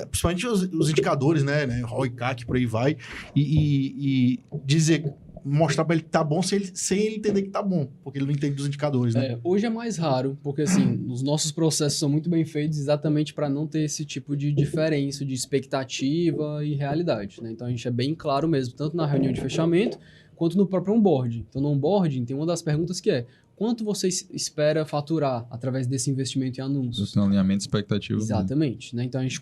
principalmente os indicadores, né? ROI, CAC, por aí vai. E dizer, mostrar para ele que tá bom sem ele entender que tá bom, porque ele não entende dos indicadores, né? Hoje é mais raro, porque assim, os nossos processos são muito bem feitos exatamente para não ter esse tipo de diferença de expectativa e realidade, né? Então a gente é bem claro mesmo, tanto na reunião de fechamento quanto no próprio onboarding. Então no onboarding tem uma das perguntas que é: quanto você espera faturar através desse investimento em anúncios? Tem um alinhamento de expectativa. Exatamente, né? Então a gente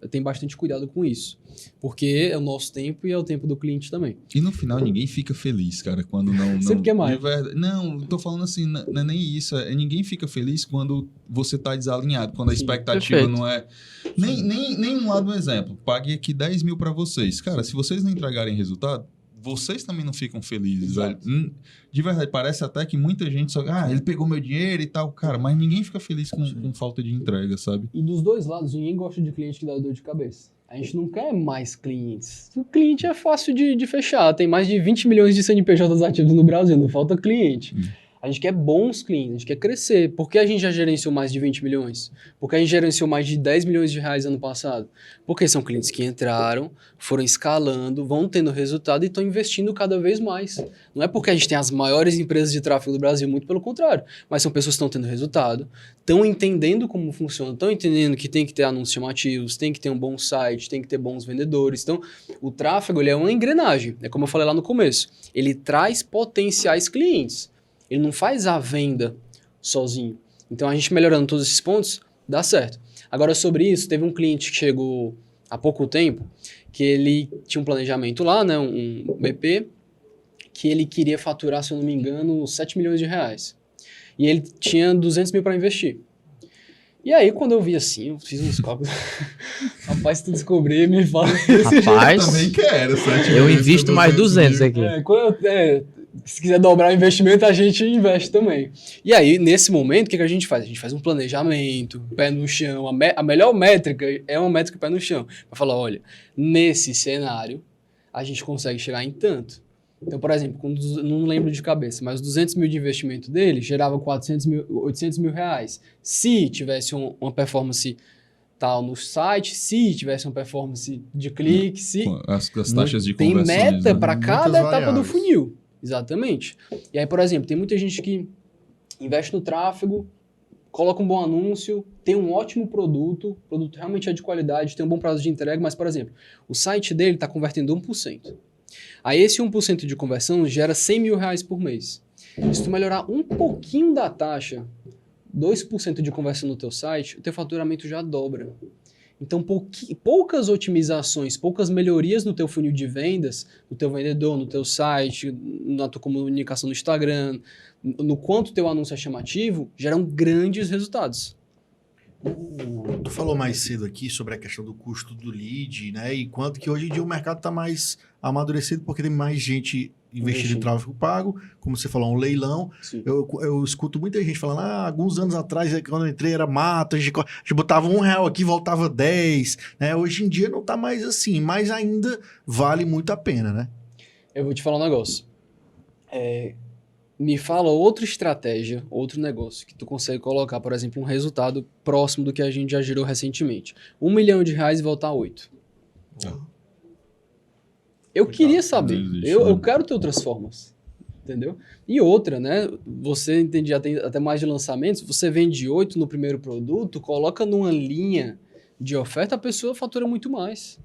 tem bastante cuidado com isso, porque é o nosso tempo e é o tempo do cliente também. E no final ninguém fica feliz, cara, quando não... Sempre quer mais. De verdade, não, tô falando assim, não é nem isso. Ninguém fica feliz quando você tá desalinhado, quando a Sim, expectativa perfeito. não é... Nem um lado um exemplo. Paguei aqui 10 mil pra vocês. Cara, se vocês não entregarem resultado, vocês também não ficam felizes, velho. De verdade, parece até que muita gente só... ele pegou meu dinheiro e tal. Cara, mas ninguém fica feliz com falta de entrega, sabe? E dos dois lados, ninguém gosta de cliente que dá dor de cabeça. A gente não quer mais clientes. O cliente é fácil de fechar. Tem mais de 20 milhões de CNPJs ativos no Brasil, não falta cliente. A gente quer bons clientes, a gente quer crescer. Por que a gente já gerenciou mais de 20 milhões? Porque a gente gerenciou mais de 10 milhões de reais ano passado? Porque são clientes que entraram, foram escalando, vão tendo resultado e estão investindo cada vez mais. Não é porque a gente tem as maiores empresas de tráfego do Brasil, muito pelo contrário. Mas são pessoas que estão tendo resultado, estão entendendo como funciona, estão entendendo que tem que ter anúncios chamativos, tem que ter um bom site, tem que ter bons vendedores. Então, o tráfego ele é uma engrenagem. É como eu falei lá no começo. Ele traz potenciais clientes. Ele não faz a venda sozinho. Então, a gente melhorando todos esses pontos, dá certo. Agora, sobre isso, teve um cliente que chegou há pouco tempo, que ele tinha um planejamento lá, né, um BP, que ele queria faturar, se eu não me engano, 7 milhões de reais. E ele tinha 200 mil para investir. E aí, quando eu vi assim, eu fiz uns cálculos. Rapaz, se tu descobrir, me fala. Rapaz, Eu também quero, eu invisto mais 200 aqui. Se quiser dobrar o investimento, a gente investe também. E aí, nesse momento, o que a gente faz? A gente faz um planejamento, pé no chão. A melhor métrica é uma métrica pé no chão. Para falar, olha, nesse cenário, a gente consegue chegar em tanto. Então, por exemplo, não lembro de cabeça, mas 200 mil de investimento dele gerava 800 mil reais. Se tivesse uma performance tal no site, se tivesse uma performance de clique, se... As taxas de tem conversões, meta né? para cada Muitas etapa do variáveis. funil. Exatamente. E aí, por exemplo, tem muita gente que investe no tráfego, coloca um bom anúncio, tem um ótimo produto, o produto realmente é de qualidade, tem um bom prazo de entrega, mas, por exemplo, o site dele está convertendo 1%. Aí esse 1% de conversão gera 100 mil reais por mês. Se tu melhorar um pouquinho da taxa, 2% de conversão no teu site, o teu faturamento já dobra. Então, poucas otimizações, poucas melhorias no teu funil de vendas, no teu vendedor, no teu site, na tua comunicação no Instagram, no quanto teu anúncio é chamativo, geram grandes resultados. Tu falou mais cedo aqui sobre a questão do custo do lead, né? E quanto que hoje em dia o mercado está mais amadurecido porque tem mais gente investindo em tráfego pago, como você falou, um leilão. Sim. Eu escuto muita gente falando, alguns anos atrás, quando eu entrei, era mato, a gente botava R$1 aqui, voltava 10, né? Hoje em dia não tá mais assim, mas ainda vale muito a pena, né? Eu vou te falar um negócio. Me fala outra estratégia, outro negócio que tu consegue colocar, por exemplo, um resultado próximo do que a gente já gerou recentemente. R$1 milhão e voltar a 8. Eu queria saber. Eu quero ter outras formas. Entendeu? E outra, né? Você entende, já tem até mais de lançamentos. Você vende 8 no primeiro produto, coloca numa linha de oferta, a pessoa fatura muito mais.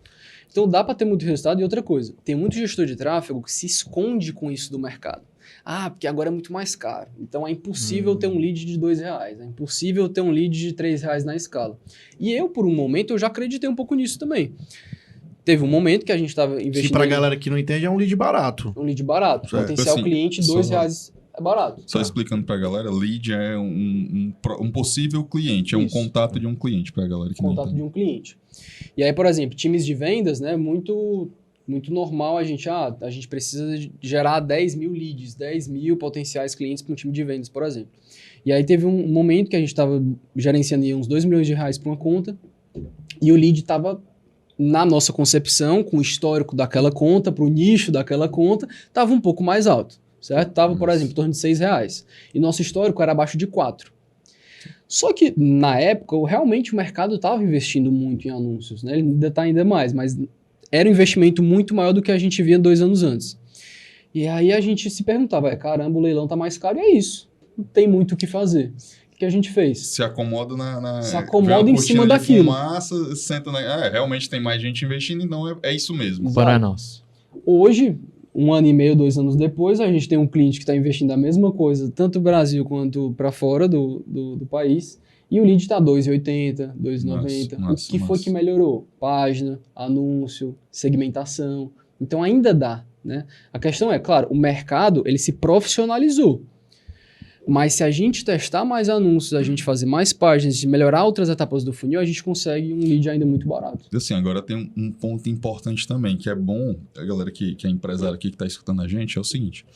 Então dá para ter muito resultado. E outra coisa, tem muito gestor de tráfego que se esconde com isso do mercado. Porque agora é muito mais caro. Então é impossível ter um lead de R$2. É impossível ter um lead de R$3 na escala. E eu, por um momento, eu já acreditei um pouco nisso também. Teve um momento que a gente estava investindo... Que pra galera que não entende, é um lead barato. Um lead barato. Certo. Potencial Assim, cliente, R$2 é barato. Só explicando pra galera, lead é um possível cliente, é um Isso. contato de um cliente pra galera que não Contato entende. de um cliente. E aí, por exemplo, times de vendas, né? Muito normal a gente precisa gerar 10 mil leads, 10 mil potenciais clientes para um time de vendas, por exemplo. E aí teve um momento que a gente estava gerenciando aí uns R$2 milhões para uma conta e o lead estava, na nossa concepção, com o histórico daquela conta, para o nicho daquela conta, estava um pouco mais alto, certo? Estava, por exemplo, em torno de R$6. E nosso histórico era abaixo de 4. Só que, na época, realmente o mercado estava investindo muito em anúncios, né? Ele ainda está ainda mais, mas era um investimento muito maior do que a gente via 2 anos antes. E aí a gente se perguntava, caramba, o leilão está mais caro e é isso. Não tem muito o que fazer. O que a gente fez? Se acomoda Se acomoda em cima daquilo. Senta realmente tem mais gente investindo, então é isso mesmo. Para nós. Hoje, um ano e meio, 2 anos depois, a gente tem um cliente que está investindo a mesma coisa, tanto no Brasil quanto para fora do país, e o lead está 2,80, 2,90. O que foi que melhorou? Página, anúncio, segmentação. Então ainda dá, né? A questão é, claro, o mercado ele se profissionalizou. Mas se a gente testar mais anúncios, a gente fazer mais páginas, melhorar outras etapas do funil, a gente consegue um lead ainda muito barato. Assim, agora tem um ponto importante também, que é bom, a galera que é empresária aqui que está escutando a gente, é o seguinte,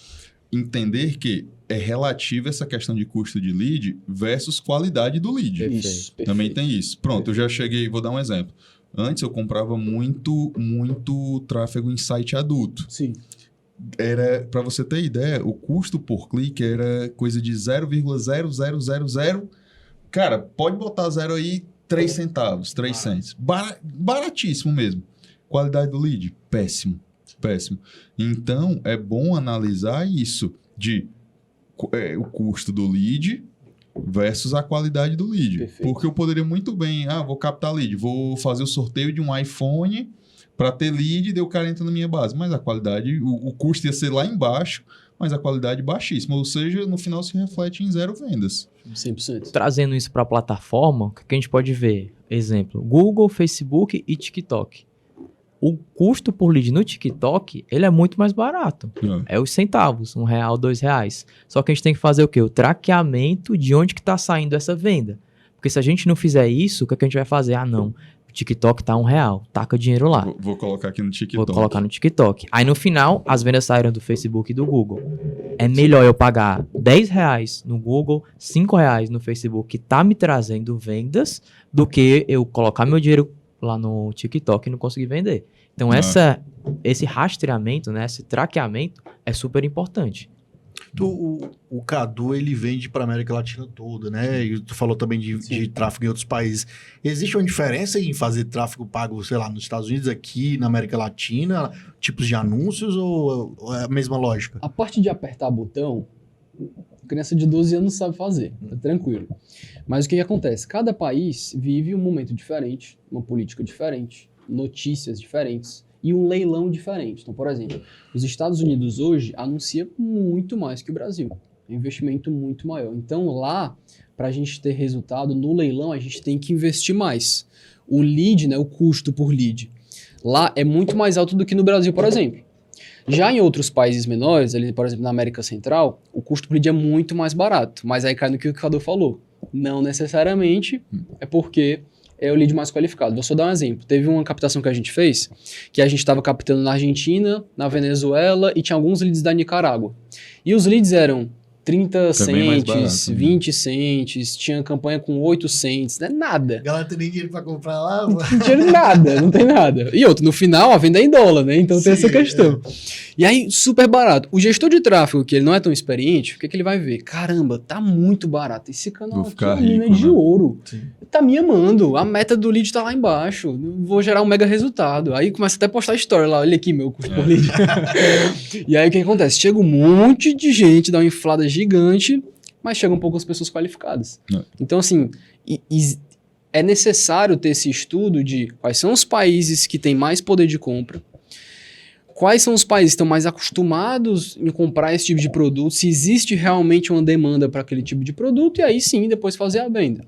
entender que é relativo essa questão de custo de lead versus qualidade do lead. Isso, também tem isso. Pronto, eu já cheguei, vou dar um exemplo. Antes eu comprava muito tráfego em site adulto. Sim. Era, para você ter ideia, o custo por clique era coisa de 0,0000. Cara, pode botar zero aí, 3 centavos, 3 cents. Baratíssimo mesmo. Qualidade do lead, péssimo. Então, é bom analisar isso de o custo do lead versus a qualidade do lead. Perfeito. Porque eu poderia muito bem, vou captar lead, vou fazer o sorteio de um iPhone para ter lead e daí o cara entra na minha base. Mas a qualidade, o custo ia ser lá embaixo, mas a qualidade baixíssima. Ou seja, no final se reflete em 0 vendas. 100%. Trazendo isso para a plataforma, o que a gente pode ver? Exemplo, Google, Facebook e TikTok. O custo por lead no TikTok, ele é muito mais barato. É os centavos, R$1, R$2. Só que a gente tem que fazer o quê? O traqueamento de onde que está saindo essa venda. Porque se a gente não fizer isso, o que a gente vai fazer? Não, o TikTok tá R$1, taca dinheiro lá. Vou colocar aqui no TikTok. Vou colocar no TikTok. Aí no final, as vendas saíram do Facebook e do Google. É melhor eu pagar R$10 no Google, R$5 no Facebook, que tá me trazendo vendas, do que eu colocar meu dinheiro lá no TikTok e não conseguir vender. Então esse rastreamento, né, esse traqueamento é super importante. O Cadu, ele vende para América Latina toda, né? E tu falou também de tráfego em outros países. Existe uma diferença em fazer tráfego pago, sei lá, nos Estados Unidos, aqui na América Latina, tipos de anúncios, ou é a mesma lógica? A parte de apertar botão, criança de 12 anos sabe fazer, tá tranquilo. Mas o que acontece? Cada país vive um momento diferente, uma política diferente, notícias diferentes e um leilão diferente. Então, por exemplo, os Estados Unidos hoje anuncia muito mais que o Brasil. É um investimento muito maior. Então, lá, para a gente ter resultado no leilão, a gente tem que investir mais. O lead, né, o custo por lead, lá é muito mais alto do que no Brasil, por exemplo. Já em outros países menores, ali, por exemplo, na América Central, o custo por lead é muito mais barato. Mas aí cai no que o Cadu falou. Não necessariamente é porque é o lead mais qualificado. Vou só dar um exemplo. Teve uma captação que a gente fez, que a gente estava captando na Argentina, na Venezuela e tinha alguns leads da Nicarágua. E os leads eram 30 cents, 20 cents, tinha campanha com 8 cents, né? Nada. A galera tem nem dinheiro pra comprar lá? Não tem dinheiro nada, não tem nada. E outro, no final a venda é em dólar, né? Então tem essa questão. E aí, super barato. O gestor de tráfego, que ele não é tão experiente, o que ele vai ver? Caramba, tá muito barato. Esse canal aqui é uma mina de ouro. Sim. Tá me amando. A meta do lead tá lá embaixo. Vou gerar um mega resultado. Aí começa até a postar story lá. Olha aqui meu custo por lead. E aí o que acontece? Chega um monte de gente, dá uma inflada gigante, mas chegam poucas pessoas qualificadas. Então, assim, é necessário ter esse estudo de quais são os países que têm mais poder de compra, quais são os países que estão mais acostumados em comprar esse tipo de produto, se existe realmente uma demanda para aquele tipo de produto, e aí sim, depois fazer a venda.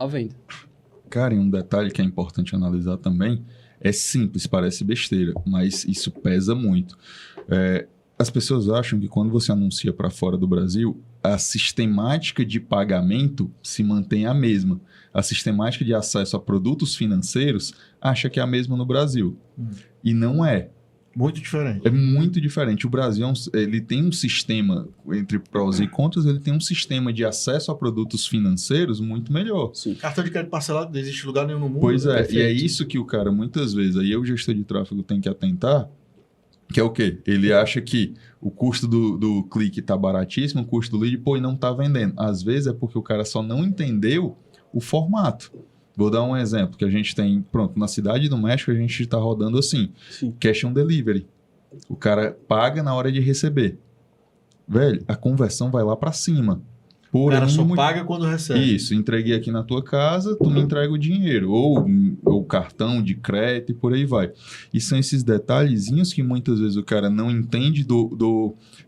Cara, e um detalhe que é importante analisar também, é simples, parece besteira, mas isso pesa muito. As pessoas acham que quando você anuncia para fora do Brasil, a sistemática de pagamento se mantém a mesma. A sistemática de acesso a produtos financeiros acha que é a mesma no Brasil. E não é. Muito diferente. É muito diferente. O Brasil ele tem um sistema, entre prós e contras, ele tem um sistema de acesso a produtos financeiros muito melhor. Sim. Cartão de crédito parcelado não existe lugar nenhum no mundo. Pois é, e é isso que o cara, muitas vezes, aí o gestor de tráfego tem que atentar, que é o quê? Ele acha que o custo do clique tá baratíssimo, o custo do lead, e não tá vendendo. Às vezes é porque o cara só não entendeu o formato. Vou dar um exemplo que a gente tem, na Cidade do México a gente está rodando assim, cash on delivery. O cara paga na hora de receber. Velho, a conversão vai lá para cima. O por cara um só mo- paga quando recebe. Isso, entreguei aqui na tua casa, tu me entrega o dinheiro, ou cartão de crédito e por aí vai. E são esses detalhezinhos que muitas vezes o cara não entende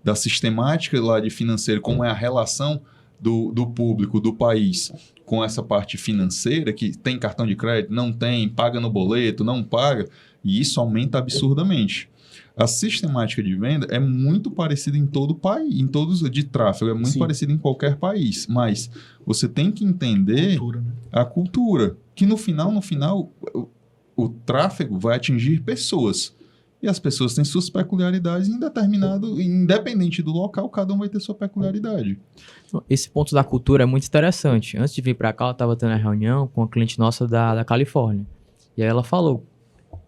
da sistemática lá de financeiro, como é a relação do público, do país, com essa parte financeira, que tem cartão de crédito, não tem, paga no boleto, não paga, e isso aumenta absurdamente. A sistemática de venda é muito parecida em todo o país, em todos de tráfego, é muito Sim. parecida em qualquer país, mas você tem que entender Cultura, né? a cultura, que no final, o tráfego vai atingir pessoas. E as pessoas têm suas peculiaridades independente do local, cada um vai ter sua peculiaridade. Esse ponto da cultura é muito interessante. Antes de vir para cá, eu estava tendo uma reunião com uma cliente nossa da Califórnia. E aí ela falou,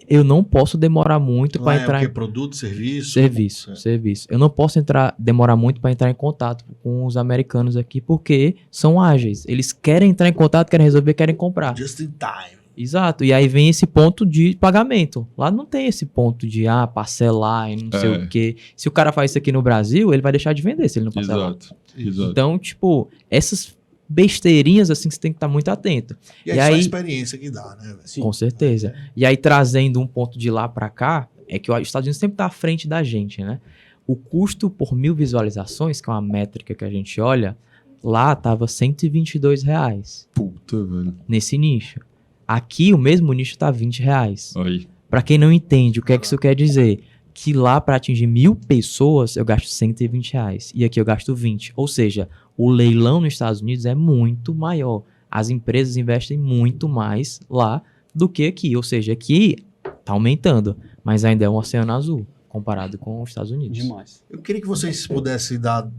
eu não posso demorar muito Lá para é entrar o quê? em... Produto, serviço? Serviço, serviço. Eu não posso demorar muito para entrar em contato com os americanos aqui, porque são ágeis. Eles querem entrar em contato, querem resolver, querem comprar. Just in time. Exato. E aí vem esse ponto de pagamento. Lá não tem esse ponto de parcelar e não sei o quê. Se o cara faz isso aqui no Brasil, ele vai deixar de vender se ele não parcelar. Exato. Então, tipo, essas besteirinhas assim que você tem que estar muito atento. E é E só a aí- experiência que dá, né, velho? Sim. Com certeza. E aí, trazendo um ponto de lá pra cá, é que os Estados Unidos sempre tá à frente da gente, né? O custo por 1.000 visualizações, que é uma métrica que a gente olha, lá tava R$122 Puta, velho. nesse nicho. Aqui, o mesmo nicho tá R$20. Aí. Pra quem não entende o que é que isso quer dizer, que lá pra atingir 1.000 pessoas, eu gasto R$120. E aqui eu gasto 20. Ou seja, o leilão nos Estados Unidos é muito maior. As empresas investem muito mais lá do que aqui. Ou seja, aqui tá aumentando, mas ainda é um oceano azul comparado com os Estados Unidos. Demais. Eu queria que vocês pudessem dar,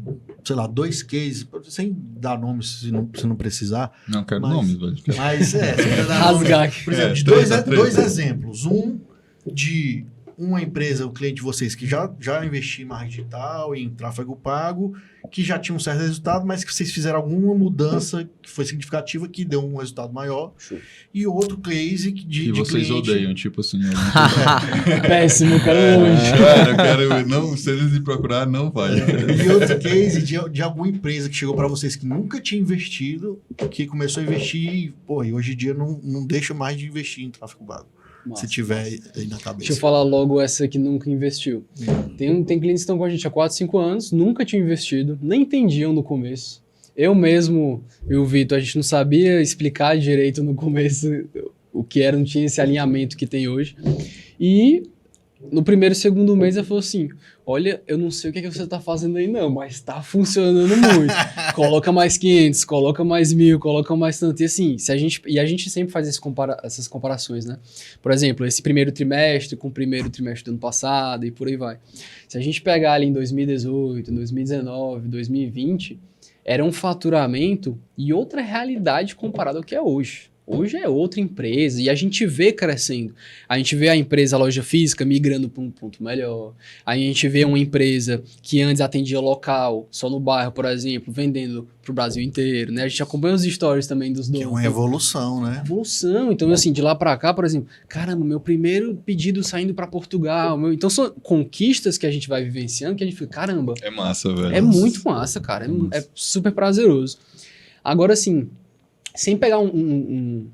sei lá, 2 cases, sem dar nomes se não precisar, Não quero Mas- nomes, velho. mas se quiser dar Rasgar nomes, aqui. por exemplo, de treta. dois exemplos. Um de uma empresa, o cliente de vocês, que já investiu em marketing digital, em tráfego pago, que já tinha um certo resultado, mas que vocês fizeram alguma mudança que foi significativa, que deu um resultado maior. Show. E outro case de E vocês cliente... odeiam, tipo assim. Péssimo, cara. Eu quero. Não, se eles me procurar, não vai. E outro case de alguma empresa que chegou para vocês que nunca tinha investido, que começou a investir e, pô, e hoje em dia não deixa mais de investir em tráfego pago. Massa. Se tiver aí na cabeça. Deixa eu falar logo essa que nunca investiu. Tem clientes que estão com a gente há 4, 5 anos, nunca tinham investido, nem entendiam no começo. Eu mesmo e o Vitor, a gente não sabia explicar direito no começo o que era, não tinha esse alinhamento que tem hoje. E no primeiro e segundo mês ele falou assim, olha, eu não sei o que é que você está fazendo aí não, mas está funcionando muito. Coloca mais 500, coloca mais 1.000, coloca mais tanto. E assim, a gente sempre faz essas comparações, né? Por exemplo, esse primeiro trimestre com o primeiro trimestre do ano passado e por aí vai. Se a gente pegar ali em 2018, 2019, 2020, era um faturamento e outra realidade comparado ao que é hoje. Hoje é outra empresa e a gente vê crescendo. A gente vê a empresa, a loja física, migrando para um ponto melhor. A gente vê uma empresa que antes atendia local, só no bairro, por exemplo, vendendo para o Brasil inteiro, né? A gente acompanha os stories também dos Que donos. é uma evolução, né? Evolução. Então, assim, de lá para cá, por exemplo, caramba, meu primeiro pedido saindo para Portugal. Então, são conquistas que a gente vai vivenciando que a gente fica, caramba, É massa, velho. é muito massa, cara. É super prazeroso. Agora, assim, sem pegar um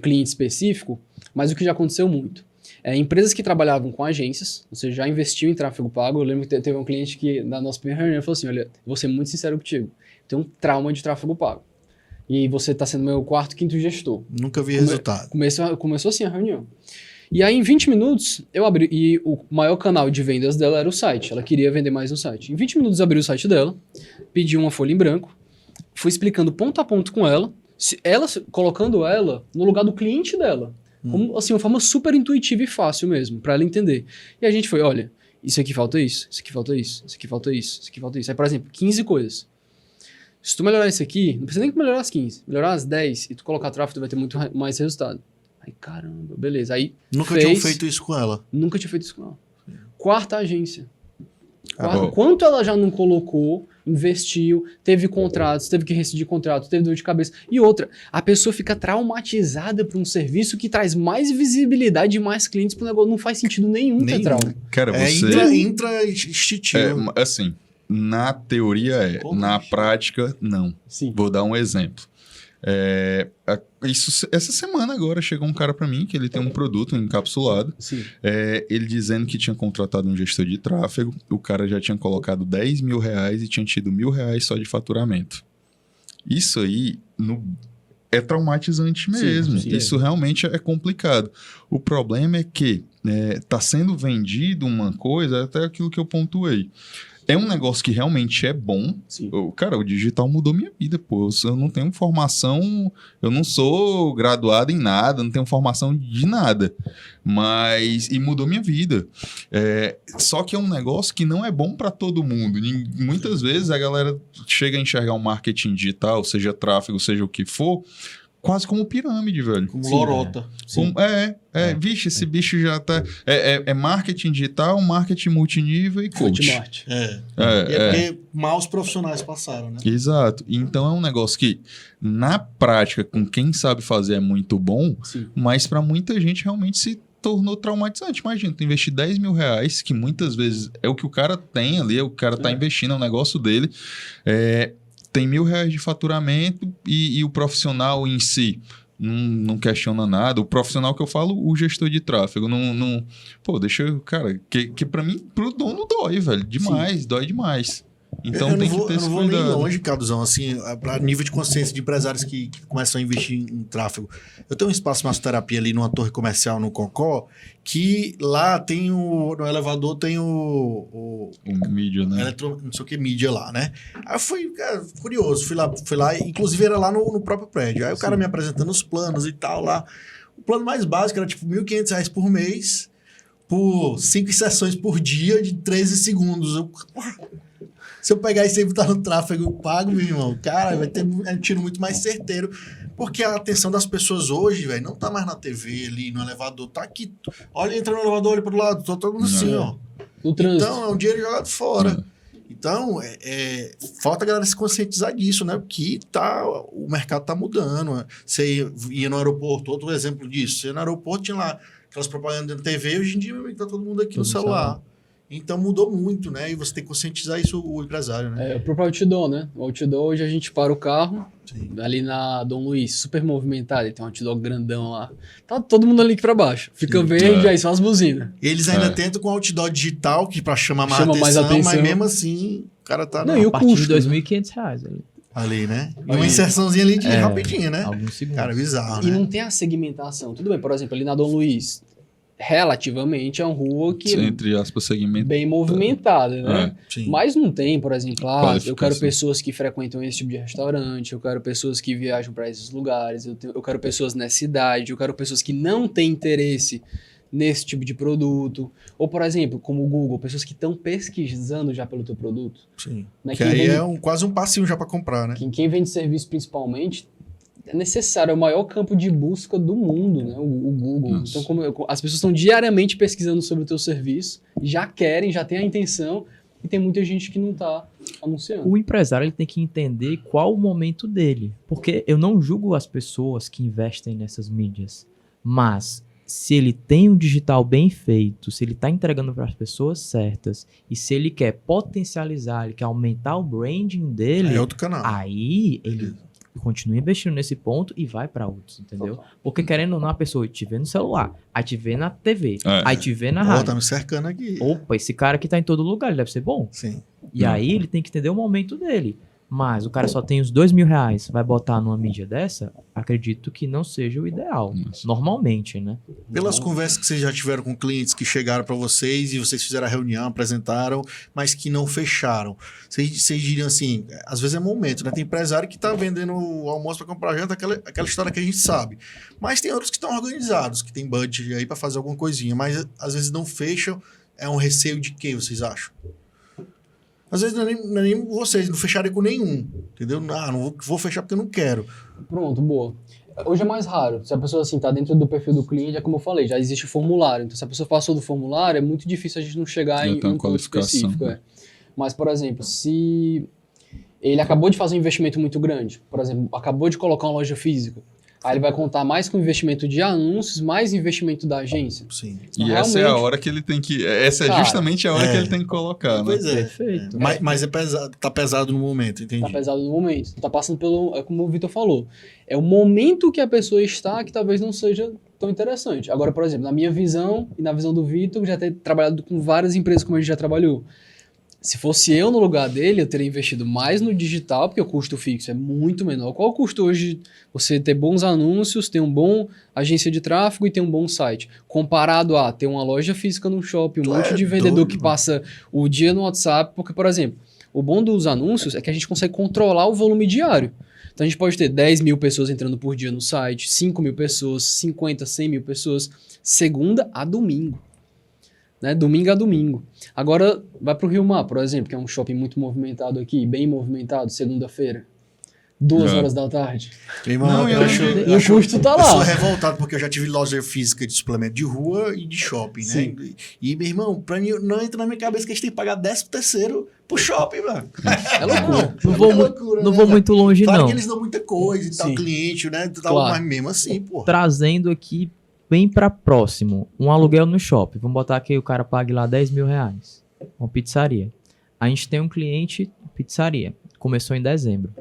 cliente específico, mas o que já aconteceu muito. Empresas que trabalhavam com agências, você já investiu em tráfego pago. Eu lembro que teve um cliente que, na nossa primeira reunião, falou assim, olha, vou ser muito sincero contigo, tenho um trauma de tráfego pago. E você está sendo meu 4º, 5º gestor. Nunca vi resultado. Começou assim a reunião. E aí, em 20 minutos, eu abri. E o maior canal de vendas dela era o site. Ela queria vender mais no site. Em 20 minutos, eu abri o site dela, pedi uma folha em branco, fui explicando ponto a ponto com ela, colocando ela no lugar do cliente dela. Como, assim, uma forma super intuitiva e fácil mesmo, para ela entender. E a gente foi, olha, isso aqui falta isso, isso aqui falta isso, isso aqui falta isso, isso aqui falta isso. Aí, por exemplo, 15 coisas. Se tu melhorar isso aqui, não precisa nem melhorar as 15, melhorar as 10 e tu colocar tráfego, tu vai ter muito mais resultado. Aí, caramba, beleza. Aí, Nunca tinham feito isso com ela. Nunca tinha feito isso com ela. 4ª agência. bom. Quanto ela já não colocou, investiu, teve contratos, teve que rescindir contratos, teve dor de cabeça. E outra, a pessoa fica traumatizada por um serviço que traz mais visibilidade e mais clientes pro negócio. Não faz sentido nenhum ter trauma. Cara, É você... intra-instintivo. assim, Na teoria é, Como na isso? prática, não. Sim. Vou dar um exemplo. Essa semana agora chegou um cara para mim que ele tem um produto encapsulado. Sim. Ele dizendo que tinha contratado um gestor de tráfego. O cara já tinha colocado R$10.000 e tinha tido R$1.000 só de faturamento. Isso aí é traumatizante mesmo. sim. Isso realmente é complicado. O problema é que está sendo vendido uma coisa, até aquilo que eu pontuei. É um negócio que realmente é bom. Sim. Cara, o digital mudou minha vida, pô. Eu não tenho formação, eu não sou graduado em nada, não tenho formação de nada. E mudou minha vida. Só que é um negócio que não é bom para todo mundo. Muitas vezes a galera chega a enxergar o marketing digital, seja tráfego, seja o que for, quase como pirâmide, velho. Como Sim, lorota. Vixe, esse bicho já tá... É marketing digital, marketing multinível e coach. Hotmart. E é porque maus profissionais passaram, né? Exato. Então é um negócio que, na prática, com quem sabe fazer é muito bom, Sim. mas para muita gente realmente se tornou traumatizante. Imagina, tu investir R$10.000, que muitas vezes é o que o cara tem ali, o cara tá investindo, é o negócio dele, tem R$1.000 de faturamento e o profissional em si não questiona nada. O profissional que eu falo, o gestor de tráfego, pô, deixa, cara, que para mim, pro dono dói, velho, demais, dói demais. Então eu tem não vou, que ter eu esse não vou nem cuidado. longe, Caduzão, assim, para nível de consciência de empresários que começam a investir em tráfego. Eu tenho um espaço massoterapia ali numa torre comercial no Concó, que lá tem no elevador tem O mídia, né? não sei o que, mídia lá, né? Aí eu fui, cara, curioso, fui lá, inclusive era lá no próprio prédio. Aí o cara me apresentando os planos e tal lá. O plano mais básico era tipo R$1.500 por mês, por 5 sessões por dia de 13 segundos. Se eu pegar isso e botar no tráfego pago, meu irmão, cara, vai ter um tiro muito mais certeiro. Porque a atenção das pessoas hoje, velho, não tá mais na TV ali, no elevador, tá aqui. Olha, entra no elevador, olha pro lado, todo mundo assim, ó. No trânsito. Então, é um dinheiro jogado fora. Então, falta a galera se conscientizar disso, né? Porque o mercado tá mudando. Você ia no aeroporto, outro exemplo disso. Você ia no aeroporto, tinha lá aquelas propagandas na TV, hoje em dia, meu amigo, tá todo mundo aqui no celular. Então mudou muito, né? E você tem que conscientizar isso o empresário, né? O próprio outdoor, né? O outdoor, hoje a gente para o carro, Sim. ali na Dom Luiz, super movimentado, tem um outdoor grandão lá. Tá todo mundo ali aqui pra baixo. Fica verde, aí só as buzinas. Eles ainda tentam com outdoor digital, que pra chamar Chama mais atenção, atenção. mas mesmo assim, o cara tá Não, e o A partir custo, de R$2.500 ali. ali, né? E uma inserçãozinha ali de rapidinho, né? Alguns segundos. Cara, bizarro, E né? não tem a segmentação. Tudo bem, por exemplo, ali na Dom Luiz, relativamente é uma rua que é Entre aspas, segmento. bem movimentada, né? Sim. Mas não tem, por exemplo, eu Qualificação. quero pessoas que frequentam esse tipo de restaurante, eu quero pessoas que viajam para esses lugares, eu quero pessoas nessa idade, eu quero pessoas que não têm interesse nesse tipo de produto. Ou, por exemplo, como o Google, pessoas que estão pesquisando já pelo teu produto. Sim. Né? Que Quem aí vende- é quase um passinho já pra comprar, né? quem vende serviço principalmente é necessário, é o maior campo de busca do mundo, né? O Google. Nossa. Então, as pessoas estão diariamente pesquisando sobre o teu serviço, já querem, já têm a intenção, e tem muita gente que não está anunciando. O empresário ele tem que entender qual o momento dele. Porque eu não julgo as pessoas que investem nessas mídias. Mas se ele tem um digital bem feito, se ele está entregando para as pessoas certas, e se ele quer potencializar, ele quer aumentar o branding dele, É outro canal. aí ele continua investindo nesse ponto e vai para outros, entendeu? Porque querendo ou não, a pessoa te vê no celular, aí te vê na TV, aí te vê na Pô, rádio. tá me cercando aqui. Opa, esse cara aqui tá em todo lugar, ele deve ser bom. Sim. E aí ele tem que entender o momento dele. Mas o cara só tem os R$2.000, vai botar numa mídia dessa? Acredito que não seja o ideal. Nossa. Normalmente, né? Pelas conversas que vocês já tiveram com clientes que chegaram para vocês e vocês fizeram a reunião, apresentaram, mas que não fecharam. Vocês diriam assim, às vezes é momento, né? Tem empresário que tá vendendo o almoço para comprar janta, aquela história que a gente sabe. Mas tem outros que estão organizados, que tem budget aí para fazer alguma coisinha, mas às vezes não fecham. É um receio de quê, vocês acham? Às vezes não é nem vocês, não fecharem com nenhum, entendeu? Não vou fechar porque eu não quero. Pronto, boa. Hoje é mais raro. Se a pessoa assim tá dentro do perfil do cliente, é como eu falei, já existe o formulário. Então, se a pessoa passou do formulário, é muito difícil a gente não chegar Já em tem uma um ponto qualificação, específico. né? Mas, por exemplo, se ele acabou de fazer um investimento muito grande, por exemplo, acabou de colocar uma loja física, Aí ele vai contar mais com investimento de anúncios, mais investimento da agência. Sim. E essa é a hora que ele tem que... Essa é Cara, justamente a hora que ele tem que colocar, né? Pois é. Perfeito. Mas é pesado, tá pesado no momento, entendi. Tá pesado no momento. Tá passando pelo... É como o Vitor falou. É o momento que a pessoa está que talvez não seja tão interessante. Agora, por exemplo, na minha visão e na visão do Vitor, já ter trabalhado com várias empresas como a gente já trabalhou. Se fosse eu no lugar dele, eu teria investido mais no digital, porque o custo fixo é muito menor. Qual o custo hoje de você ter bons anúncios, ter um bom agência de tráfego e ter um bom site? Comparado a ter uma loja física no shopping, um monte de vendedor doido, que mano. passa o dia no WhatsApp. Porque, por exemplo, o bom dos anúncios é que a gente consegue controlar o volume diário. Então a gente pode ter 10 mil pessoas entrando por dia no site, 5 mil pessoas, 50, 100 mil pessoas, segunda a domingo. Né? Domingo a domingo. Agora, vai para o Rio Mar, por exemplo, que é um shopping muito movimentado aqui, bem movimentado, segunda-feira. 2 É. horas da tarde. Meu irmão, Não, eu eu- acho, E eu o acho- custo tá eu sou lá. revoltado porque eu já tive loja física de suplemento de rua e de shopping, né? Sim. E, meu irmão, pra mim, não entra na minha cabeça que a gente tem que pagar 13º pro shopping, mano. É loucura. Não vou, É loucura, não né, vou velho? muito longe, Claro não. que eles dão muita coisa e tal, Sim. cliente, né? Tal, Claro. Mas mesmo assim, pô. Trazendo aqui bem para próximo, um aluguel no shopping. Vamos botar que o cara pague lá 10 mil reais. Uma pizzaria. A gente tem um cliente, pizzaria. Começou em dezembro.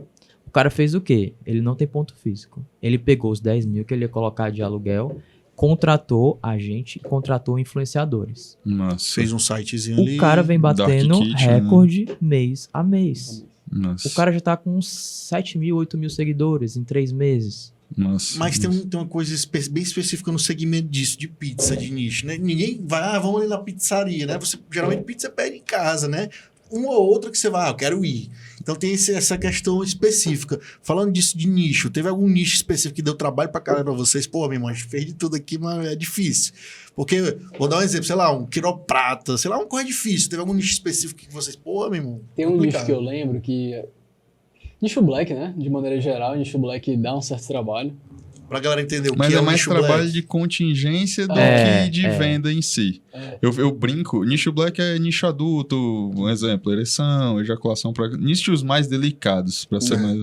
O cara fez o quê? Ele não tem ponto físico. Ele pegou os 10 mil que ele ia colocar de aluguel, contratou a gente, contratou influenciadores. Nossa. Fez um sitezinho ali. O cara vem batendo Dark Kitchen, recorde mês a mês. Nossa. O cara já tá com uns 7 mil, 8 mil seguidores em 3 meses. Nossa. Mas tem uma coisa bem específica no segmento disso, de pizza, de nicho, né? Ninguém vai, vamos ali na pizzaria, né? Você, geralmente pizza pede em casa, né? Uma ou outra que você vai, eu quero ir. Então tem essa questão específica. Falando disso de nicho, teve algum nicho específico que deu trabalho pra caramba pra vocês? Pô, meu irmão, a gente fez de tudo aqui, mas é difícil. Porque, vou dar um exemplo, sei lá, um quiroprata, sei lá, uma coisa difícil. Teve algum nicho específico que vocês, pô, meu irmão, Tem um nicho complicado. que eu lembro que... Nicho black, né? De maneira geral, nicho black dá um certo trabalho. Pra galera entender o Mas que é é o mais nicho trabalho black. de contingência do É, que de é. venda em si. É. Eu brinco, nicho black é nicho adulto, um exemplo, ereção, ejaculação, nichos mais delicados, para ser mais...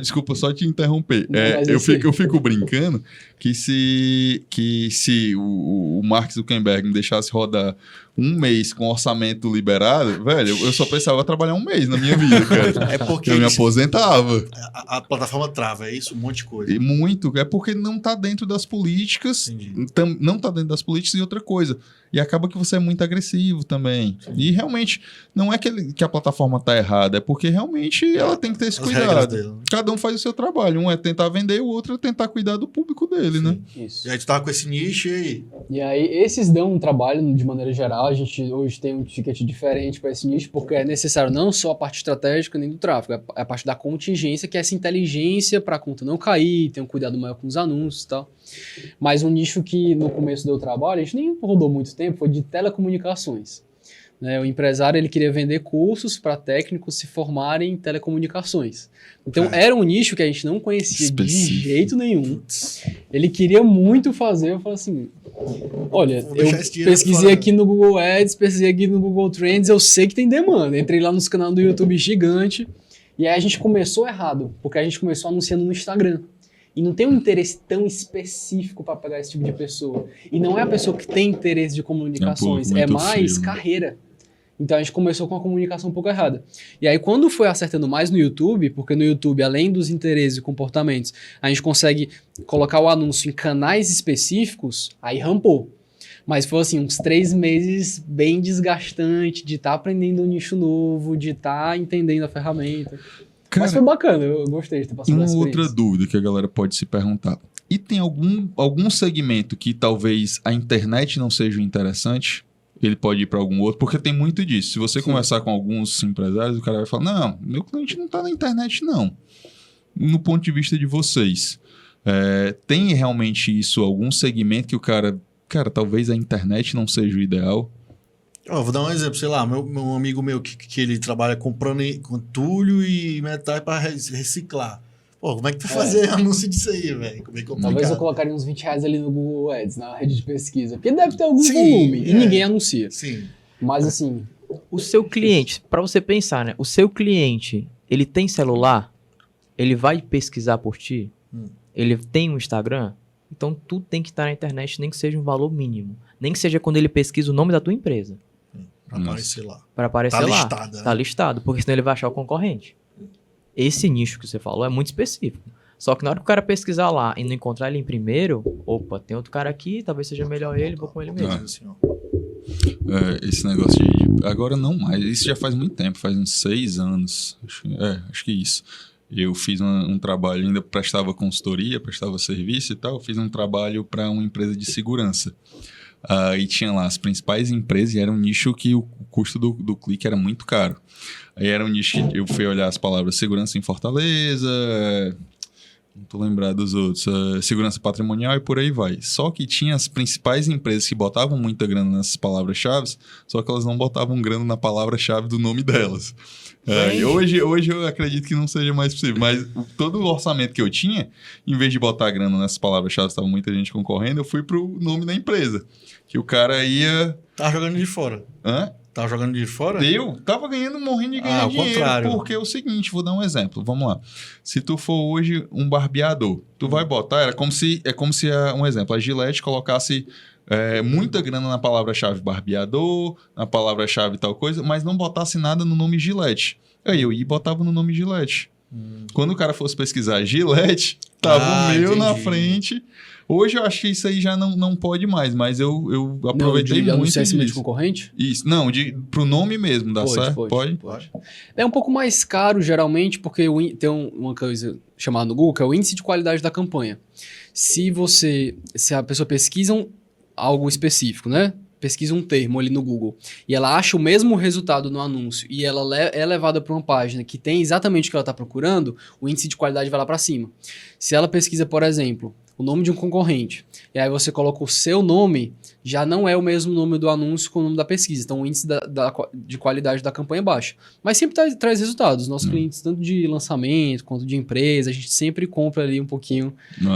Desculpa só te interromper. Não, mas Eu esse- fico brincando que se o Mark Zuckerberg me deixasse rodar um mês com orçamento liberado, velho, eu só precisava trabalhar um mês na minha vida, cara. É porque Eu me isso- aposentava. a plataforma trava, é isso? Um monte de coisa. E muito, é porque não tá dentro das políticas, Entendi. não tá dentro das políticas e outra coisa. E acaba que você é muito agressivo também. E realmente, não é que a plataforma tá errada, é porque realmente ela tem que ter esse As regras cuidado. dela. Cada um faz o seu trabalho. Um é tentar vender, o outro é tentar cuidar do público dele, né? Isso. E aí tu tava com esse nicho e aí? E aí, esses dão um trabalho de maneira geral. A gente hoje tem um ticket diferente para esse nicho, porque é necessário não só a parte estratégica nem do tráfego, é a parte da contingência, que é essa inteligência para a conta não cair, ter um cuidado maior com os anúncios e tal. Mas um nicho que no começo deu trabalho, a gente nem rodou muito tempo, foi de telecomunicações. Né? O empresário ele queria vender cursos para técnicos se formarem em telecomunicações. Então era um nicho que a gente não conhecia Específico. de jeito nenhum. Ele queria muito fazer, eu falei assim, olha, Vou eu deixar esse dinheiro pesquisei fora. aqui no Google Ads, pesquisei aqui no Google Trends, eu sei que tem demanda. Entrei lá nos canais do YouTube gigante, e aí a gente começou errado, porque a gente começou anunciando no Instagram. E não tem um interesse tão específico para pegar esse tipo de pessoa. E não é a pessoa que tem interesse de comunicações, é muito mais frio, né? carreira. Então a gente começou com a comunicação um pouco errada. E aí quando foi acertando mais no YouTube, porque no YouTube, além dos interesses e comportamentos, a gente consegue colocar o anúncio em canais específicos, aí rampou. Mas foi assim, uns 3 meses bem desgastante de estar aprendendo um nicho novo, de estar entendendo a ferramenta. Mas foi bacana, eu gostei de ter E passado uma essa outra experiência. dúvida que a galera pode se perguntar. E tem algum segmento que talvez a internet não seja interessante? Ele pode ir para algum outro? Porque tem muito disso. Se você conversar com alguns empresários, o cara vai falar, não, meu cliente não está na internet, não. No ponto de vista de vocês, tem realmente isso, algum segmento que o cara, talvez a internet não seja o ideal? Ó, vou dar um exemplo, sei lá, meu amigo meu que ele trabalha comprando com entulho e metal para reciclar. Pô, como é que tu vai fazer anúncio disso aí, velho? Como é que Talvez eu colocaria uns 20 reais ali no Google Ads, na rede de pesquisa. Porque deve ter algum Sim, volume e é. ninguém anuncia. Sim. Mas assim, O seu cliente, para você pensar, né? O seu cliente, ele tem celular? Ele vai pesquisar por ti? ele tem um Instagram, então tudo tem que estar na internet, nem que seja um valor mínimo. Nem que seja quando ele pesquisa o nome da tua empresa. Pra aparecer lá. Para aparecer Tá lá. listado, né? Tá listado, porque senão ele vai achar o concorrente. Esse nicho que você falou é muito específico. Só que na hora que o cara pesquisar lá e não encontrar ele em primeiro, opa, tem outro cara aqui, talvez seja melhor ele, vou com ele mesmo. Assim, ó. Esse negócio de... Agora não mais. Isso já faz muito tempo, faz uns 6 anos. Acho que isso. Eu fiz um trabalho, ainda prestava consultoria, prestava serviço e tal. Fiz um trabalho para uma empresa de segurança. E tinha lá as principais empresas e era um nicho que o custo do clique era muito caro. Aí era um nicho que eu fui olhar as palavras segurança em Fortaleza, não tô lembrado dos outros, segurança patrimonial e por aí vai. Só que tinha as principais empresas que botavam muita grana nessas palavras-chave, só que elas não botavam grana na palavra-chave do nome delas. E hoje eu acredito que não seja mais possível, mas todo o orçamento que eu tinha, em vez de botar grana nessas palavras-chave, estava muita gente concorrendo, eu fui pro nome da empresa. Que o cara ia... Tava jogando de fora. Hã? Tava jogando de fora? Eu tava morrendo de ganhar ao dinheiro. contrário. Porque é o seguinte, vou dar um exemplo. Vamos lá. Se tu for hoje um barbeador, tu vai botar... um exemplo, a Gillette colocasse muita grana na palavra-chave barbeador, na palavra-chave tal coisa, mas não botasse nada no nome Gillette. Aí eu ia e botava no nome Gillette. Quando o cara fosse pesquisar Gillette, tava o meu na frente. Hoje eu acho que isso aí já não pode mais, mas eu aproveitei muito disso. De disso. concorrente? Isso, não, pro nome mesmo, dá certo? Pode. É um pouco mais caro, geralmente, porque tem uma coisa chamada no Google, que é o índice de qualidade da campanha. Se a pessoa pesquisa algo específico, né? Pesquisa um termo ali no Google e ela acha o mesmo resultado no anúncio e ela é levada para uma página que tem exatamente o que ela está procurando, o índice de qualidade vai lá para cima. Se ela pesquisa, por exemplo, o nome de um concorrente e aí você coloca o seu nome, já não é o mesmo nome do anúncio com o nome da pesquisa. Então o índice de qualidade da campanha é baixo. Mas sempre traz resultados. Nossos clientes, tanto de lançamento quanto de empresa, a gente sempre compra ali um pouquinho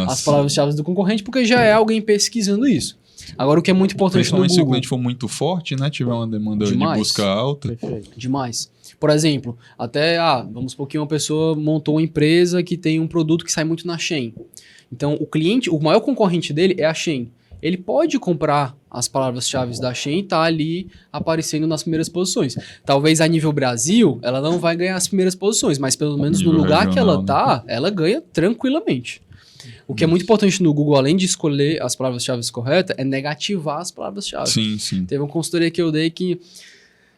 as palavras-chave do concorrente porque já é alguém pesquisando isso. Agora, o que é muito importante no Google... Principalmente se o cliente for muito forte, né? Tiver uma demanda de busca alta. Perfeito. Demais. Por exemplo, vamos supor que uma pessoa montou uma empresa que tem um produto que sai muito na Shein. Então, o maior concorrente dele é a Shein. Ele pode comprar as palavras-chave da Shein e tá ali aparecendo nas primeiras posições. Talvez a nível Brasil, ela não vai ganhar as primeiras posições, mas pelo menos no lugar que ela tá, ela ganha tranquilamente. O que é muito importante no Google, além de escolher as palavras-chave corretas, é negativar as palavras-chave. Sim, sim. Teve uma consultoria que eu dei que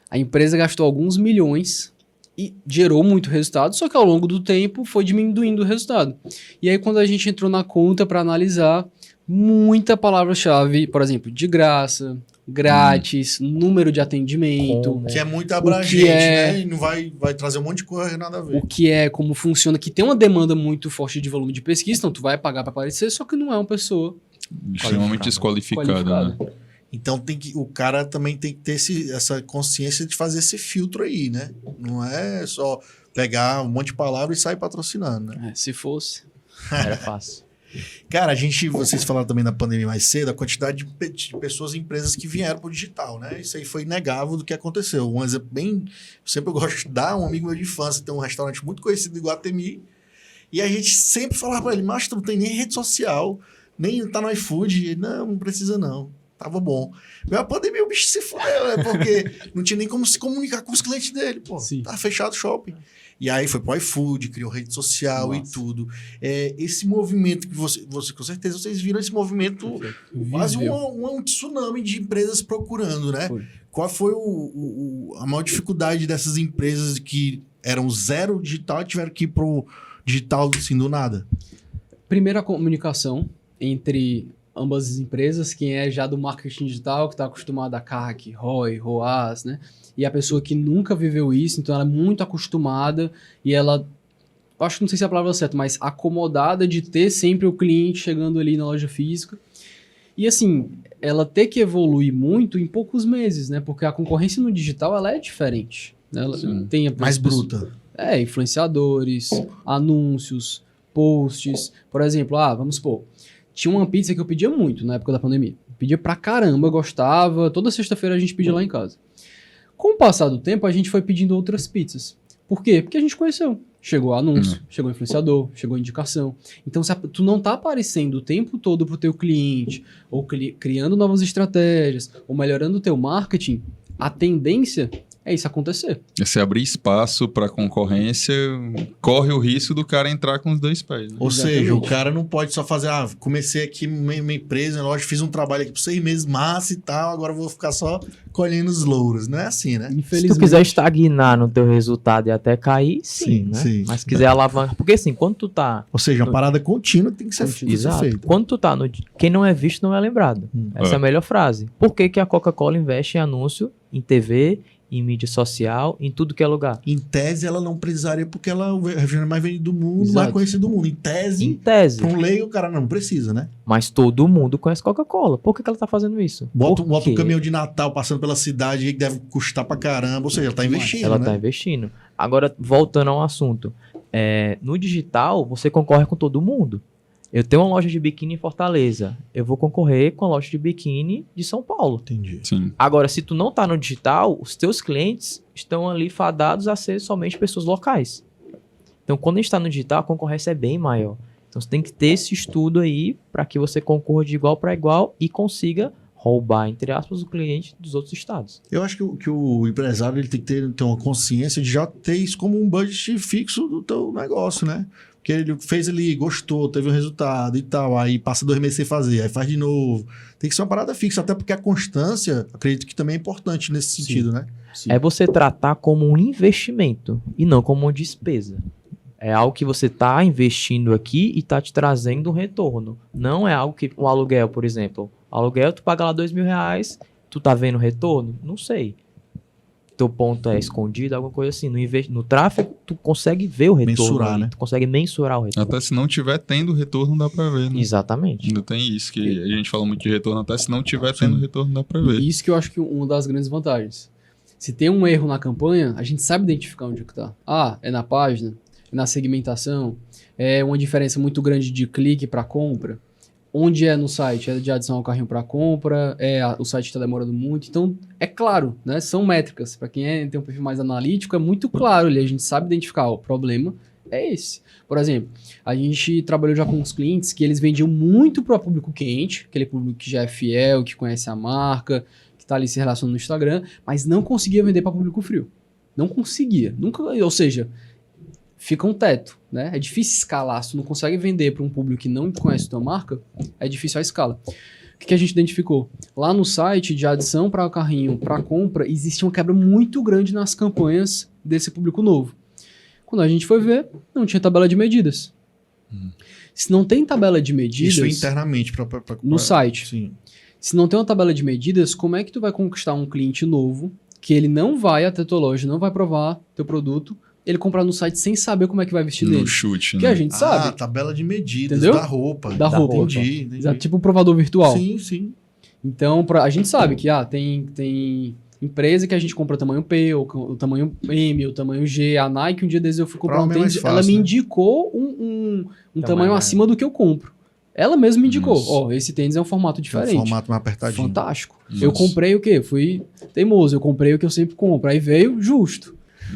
a empresa gastou alguns milhões e gerou muito resultado, só que ao longo do tempo foi diminuindo o resultado. E aí quando a gente entrou na conta para analisar, muita palavra-chave, por exemplo, de graça, grátis, número de atendimento. Que é muito abrangente, né? E não vai trazer um monte de coisa, nada a ver. O que é, como funciona, que tem uma demanda muito forte de volume de pesquisa, então tu vai pagar para aparecer, só que não é uma pessoa extremamente desqualificada, né? Então o cara também tem que ter essa consciência de fazer esse filtro aí, né? Não é só pegar um monte de palavras e sair patrocinando, né? Se fosse. Era fácil. Cara, vocês falaram também da pandemia mais cedo, a quantidade de pessoas e empresas que vieram pro digital, né? Isso aí foi inegável do que aconteceu. Um exemplo sempre eu gosto de dar, um amigo meu de infância tem um restaurante muito conhecido em Iguatemi, e a gente sempre falava pra ele, mas tu não tem nem rede social, nem tá no iFood. E ele, não precisa não. Tava bom. Veio a pandemia, o bicho se fudeu, né? Porque não tinha nem como se comunicar com os clientes dele, pô. Sim. Tava fechado o shopping. E aí foi pro iFood, criou rede social e tudo. Esse movimento que você, com certeza, vocês viram esse movimento, quase um tsunami de empresas procurando, né? Foi. Qual foi a maior dificuldade dessas empresas que eram zero digital e tiveram que ir pro digital assim do nada? Primeiro, a comunicação entre ambas as empresas, quem é já do marketing digital, que está acostumado a CAC, ROI, ROAS, né? E a pessoa que nunca viveu isso, então ela é muito acostumada e ela, acho que não sei se é a palavra certa, mas acomodada de ter sempre o cliente chegando ali na loja física. E assim, ela ter que evoluir muito em poucos meses, né? Porque a concorrência no digital, ela é diferente. Né? Ela tem mais bruta. Influenciadores, anúncios, posts. Por exemplo, vamos supor, tinha uma pizza que eu pedia muito na época da pandemia. Pedia pra caramba, gostava. Toda sexta-feira a gente pedia lá em casa. Com o passar do tempo, a gente foi pedindo outras pizzas. Por quê? Porque a gente conheceu. chegou anúncio, chegou influenciador, chegou indicação. Então, se tu não tá aparecendo o tempo todo pro teu cliente, ou criando novas estratégias, ou melhorando o teu marketing, a tendência é isso acontecer. Se abrir espaço para concorrência, corre o risco do cara entrar com os dois pés. Né? Ou Exatamente. seja, o cara não pode só fazer, comecei aqui uma empresa, lógico, fiz um trabalho aqui por 6 meses, massa e tal, agora eu vou ficar só colhendo os louros. Não é assim, né? Se tu Infelizmente. quiser estagnar no teu resultado e até cair, sim, Sim, né? sim. Mas se quiser alavancar... Porque assim, quando tu tá... Ou seja, uma parada contínua tem que ser, Exato. feita. Quando tu tá no... Quem não é visto não é lembrado. Essa é a melhor frase. Por que que a Coca-Cola investe em anúncio, em TV, em mídia social, em tudo que é lugar? Em tese, ela não precisaria, porque ela é o refrigerante mais vendido do mundo, Exato. mais conhecido do mundo. Em Em tese, tese. para um leigo, o cara não precisa, né? Mas todo mundo conhece Coca-Cola. Por que que ela tá fazendo isso? Bota Por um quê? caminhão de Natal passando pela cidade que deve custar pra caramba. Ou seja, ela tá investindo, Ela né? tá investindo. Agora, voltando ao assunto. No digital, você concorre com todo mundo. Eu tenho uma loja de biquíni em Fortaleza. Eu vou concorrer com a loja de biquíni de São Paulo. Entendi. Sim. Agora, se tu não tá no digital, os teus clientes estão ali fadados a ser somente pessoas locais. Então, quando a gente tá no digital, a concorrência é bem maior. Então, você tem que ter esse estudo aí para que você concorra de igual para igual e consiga roubar, entre aspas, o cliente dos outros estados. Eu acho que o empresário ele tem que ter uma consciência de já ter isso como um budget fixo do teu negócio, né? Porque ele fez ali, gostou, teve um resultado e tal, aí passa 2 meses sem fazer, aí faz de novo. Tem que ser uma parada fixa, até porque a constância, acredito que também é importante nesse sentido, né? Sim. É você tratar como um investimento e não como uma despesa. É algo que você está investindo aqui e está te trazendo um retorno. Não é algo que... Um aluguel, por exemplo. Aluguel, tu paga lá R$2.000, tu tá vendo retorno? Não sei. Teu ponto é escondido, alguma coisa assim. No tráfego, tu consegue ver o retorno. Mensurar, ali, né? Tu consegue mensurar o retorno. Até se não tiver tendo retorno, dá pra ver, né? Exatamente. Ainda tem isso, que a gente fala muito de retorno, até se não tiver tendo retorno, dá pra ver. Isso que eu acho que uma das grandes vantagens. Se tem um erro na campanha, a gente sabe identificar onde é que tá. É na página, é na segmentação, é uma diferença muito grande de clique para compra. Onde é no site? É de adição ao carrinho para compra? O site está demorando muito? Então, é claro, né? São métricas. Para quem tem um perfil mais analítico, é muito claro ali. A gente sabe identificar. O problema é esse. Por exemplo, a gente trabalhou já com uns clientes que eles vendiam muito para o público quente, aquele público que já é fiel, que conhece a marca, que está ali se relacionando no Instagram, mas não conseguia vender para público frio. Não conseguia. Nunca, ou seja, fica um teto, né? É difícil escalar. Se tu não consegue vender para um público que não conhece a tua marca, é difícil a escala. O que a gente identificou? Lá no site de adição para o carrinho, para compra, existe uma quebra muito grande nas campanhas desse público novo. Quando a gente foi ver, não tinha tabela de medidas. Se não tem tabela de medidas... Isso internamente. No site. Sim. Se não tem uma tabela de medidas, como é que tu vai conquistar um cliente novo que ele não vai até tua loja, não vai provar teu produto, ele comprar no site sem saber como é que vai vestir No nele? chute, Que né? a gente sabe. Tabela de medidas Entendeu? da roupa. Da roupa. Entendi. Exato, tipo um provador virtual. Sim, sim. Então, a gente sabe que tem empresa que a gente compra o tamanho P, o tamanho M, o tamanho G. A Nike, um dia desses eu fui comprar um Pra mim é mais tênis, fácil, ela me né? indicou um tamanho maior. acima do que eu compro. Ela mesma me indicou, Nossa. esse tênis é um formato Tem um diferente. formato mais apertadinho. Fantástico. Nossa. Eu comprei o quê? Fui teimoso, eu comprei o que eu sempre compro. Aí veio justo.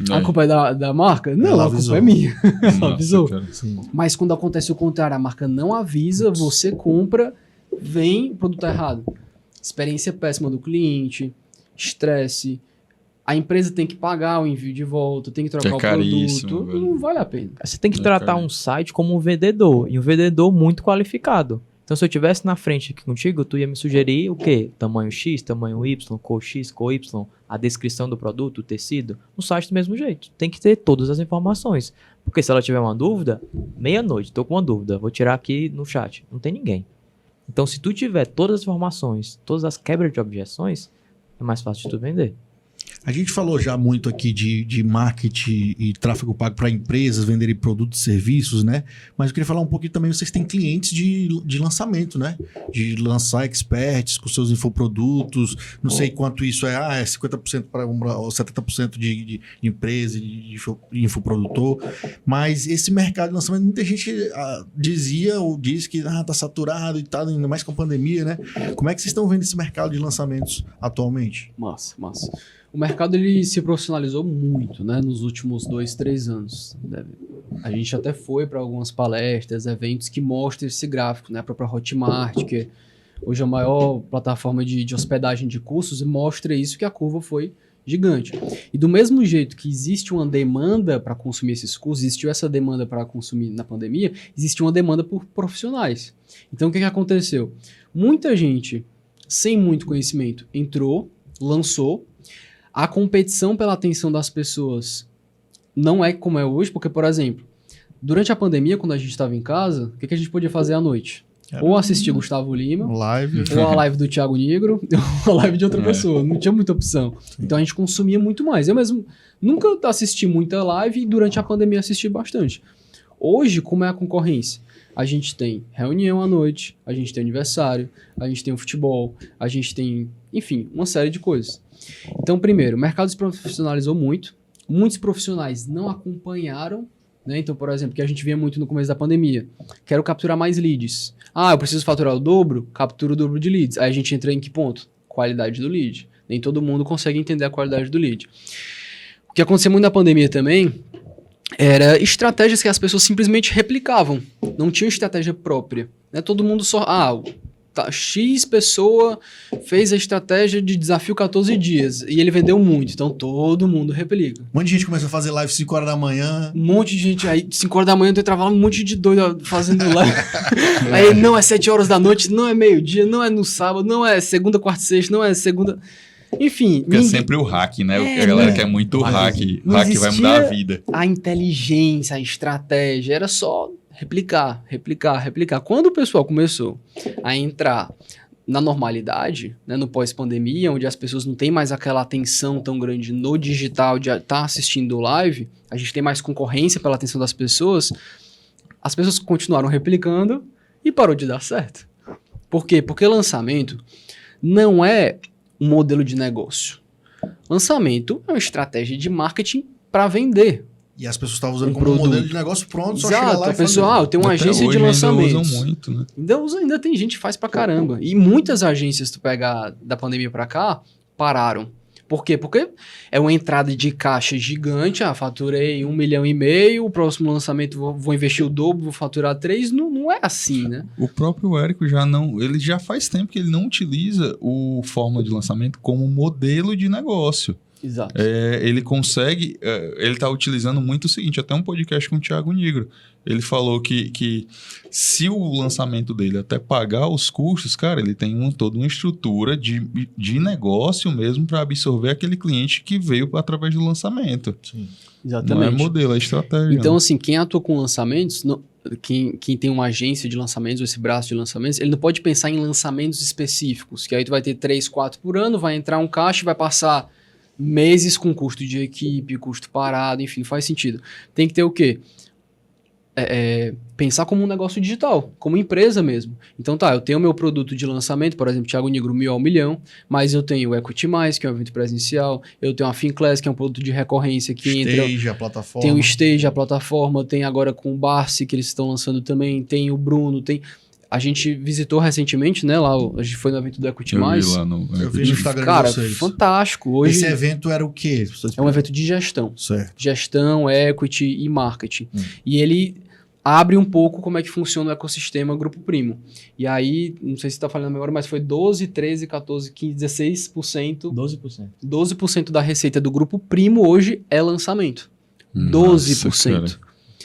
A culpa é da marca? Não, Ela a culpa avisou. é minha. Nossa, avisou. cara. Sim. Mas quando acontece o contrário, a marca não avisa, você compra, vem, o produto errado. Experiência péssima do cliente, estresse. A empresa tem que pagar o envio de volta, tem que trocar É o caríssimo, produto. velho. Não vale a pena. Você tem que É, tratar cara. um site como um vendedor, e um vendedor muito qualificado. Então, se eu estivesse na frente aqui contigo, tu ia me sugerir o quê? Tamanho X, tamanho Y, cor X, cor Y, a descrição do produto, o tecido. No site do mesmo jeito. Tem que ter todas as informações. Porque se ela tiver uma dúvida, meia-noite, tô com uma dúvida, vou tirar aqui no chat. Não tem ninguém. Então, se tu tiver todas as informações, todas as quebras de objeções, é mais fácil de tu vender. A gente falou já muito aqui de marketing e tráfego pago para empresas venderem produtos e serviços, né? Mas eu queria falar um pouquinho também, vocês têm clientes de lançamento, né? De lançar experts com seus infoprodutos, não sei quanto isso é 50% para ou 70% de empresa, de infoprodutor, mas esse mercado de lançamento, muita gente dizia ou diz que tá saturado e tal, ainda mais com a pandemia, né? Como é que vocês estão vendo esse mercado de lançamentos atualmente? Massa, massa. O mercado ele se profissionalizou muito, né, nos últimos 2, 3 anos. A gente até foi para algumas palestras, eventos que mostram esse gráfico, né, a própria Hotmart, que hoje é a maior plataforma de hospedagem de cursos, e mostra isso, que a curva foi gigante. E do mesmo jeito que existe uma demanda para consumir esses cursos, existiu essa demanda para consumir na pandemia, existe uma demanda por profissionais. Então o que aconteceu? Muita gente sem muito conhecimento entrou, lançou. A competição pela atenção das pessoas não é como é hoje, porque, por exemplo, durante a pandemia, quando a gente estava em casa, o que a gente podia fazer à noite? Ou assistir Gustavo Lima, Live. ou a live do Thiago Negro, ou a live de outra pessoa. Não tinha muita opção. Então a gente consumia muito mais. Eu mesmo nunca assisti muita live e durante a pandemia assisti bastante. Hoje, como é a concorrência? A gente tem reunião à noite, a gente tem aniversário, a gente tem o futebol, a gente tem, enfim, uma série de coisas. Então, primeiro, o mercado se profissionalizou muito. Muitos profissionais não acompanharam, né? Então, por exemplo, que a gente via muito no começo da pandemia. Quero capturar mais leads. Eu preciso faturar o dobro? Captura o dobro de leads. Aí a gente entra em que ponto? Qualidade do lead. Nem todo mundo consegue entender a qualidade do lead. O que aconteceu muito na pandemia também era estratégias que as pessoas simplesmente replicavam. Não tinha estratégia própria. Né? Todo mundo só... X pessoa fez a estratégia de desafio 14 dias e ele vendeu muito, então todo mundo replica. Um monte de gente começou a fazer live 5 horas da manhã. Um monte de gente, aí 5 horas da manhã eu tô travando um monte de doido fazendo live. Aí não é 7 horas da noite, não é meio-dia, não é no sábado, não é segunda, quarta e sexta, não é segunda... Enfim... É sempre o hack, né? A galera quer muito o hack. Hack vai mudar a vida. A inteligência, a estratégia, era só... replicar. Quando o pessoal começou a entrar na normalidade, né, no pós-pandemia, onde as pessoas não têm mais aquela atenção tão grande no digital de estar assistindo live, a gente tem mais concorrência pela atenção das pessoas, as pessoas continuaram replicando e parou de dar certo. Por quê? Porque lançamento não é um modelo de negócio. Lançamento é uma estratégia de marketing para vender. E as pessoas estavam usando como modelo de negócio pronto, só chegar lá e pessoal, eu tenho uma agência de lançamentos. Ainda usam muito, né? Ainda tem gente que faz pra caramba. E muitas agências, se tu pegar da pandemia pra cá, pararam. Por quê? Porque é uma entrada de caixa gigante. Faturei 1,5 milhão, o próximo lançamento vou investir o dobro, vou faturar 3. Não é assim, né? O próprio Érico ele já faz tempo que ele não utiliza o fórmula de lançamento como modelo de negócio. Exato. Ele consegue... ele está utilizando muito o seguinte, até um podcast com o Thiago Negro. Ele falou que se o lançamento dele até pagar os custos, cara, ele tem toda uma estrutura de negócio mesmo para absorver aquele cliente que veio através do lançamento. Sim. Exatamente. Não é modelo, é estratégia. Então, assim, quem atua com lançamentos... Quem tem uma agência de lançamentos, ou esse braço de lançamentos, ele não pode pensar em lançamentos específicos, que aí tu vai ter 3, 4 por ano, vai entrar um caixa e vai passar... meses com custo de equipe, custo parado, enfim, faz sentido. Tem que ter o quê? Pensar como um negócio digital, como empresa mesmo. Então eu tenho meu produto de lançamento, por exemplo, Thiago Negro 1.000 ao 1 milhão, mas eu tenho o Equity+, que é um evento presencial, eu tenho a FinClass, que é um produto de recorrência que Stage, a plataforma. Tem o Stage, a plataforma, tem agora com o Barsi, que eles estão lançando também, tem o Bruno, tem... A gente visitou recentemente, né? Lá, a gente foi no evento do Equity+. Eu vi no Instagram cara, de vocês. Fantástico. Hoje, esse evento era o quê? É um evento de gestão. Certo. Gestão, equity e marketing. E ele abre um pouco como é que funciona o ecossistema Grupo Primo. E aí, não sei se está falando agora, mas foi 12, 13, 14, 15, 16%. 12%. 12% da receita do Grupo Primo hoje é lançamento. 12%. Nossa,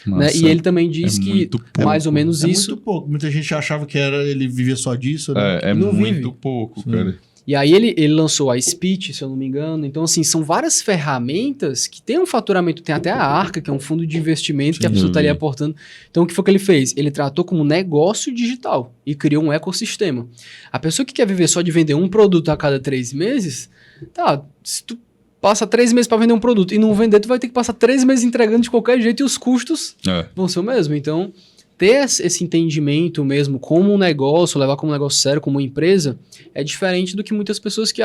né? E ele também diz que mais ou menos isso... É muito pouco. Muita gente achava que ele vivia só disso, né? É não muito vive. pouco, cara. E aí ele lançou a Speech, se eu não me engano. Então, assim, são várias ferramentas que tem um faturamento. Tem até a Arca, que é um fundo de investimento que a pessoa está ali aportando. Então, o que foi que ele fez? Ele tratou como negócio digital e criou um ecossistema. A pessoa que quer viver só de vender um produto a cada 3 meses, se tu passa 3 meses para vender um produto e não vender, tu vai ter que passar 3 meses entregando de qualquer jeito e os custos vão ser o mesmo. Então, ter esse entendimento mesmo como um negócio, levar como um negócio sério, como uma empresa, é diferente do que muitas pessoas que,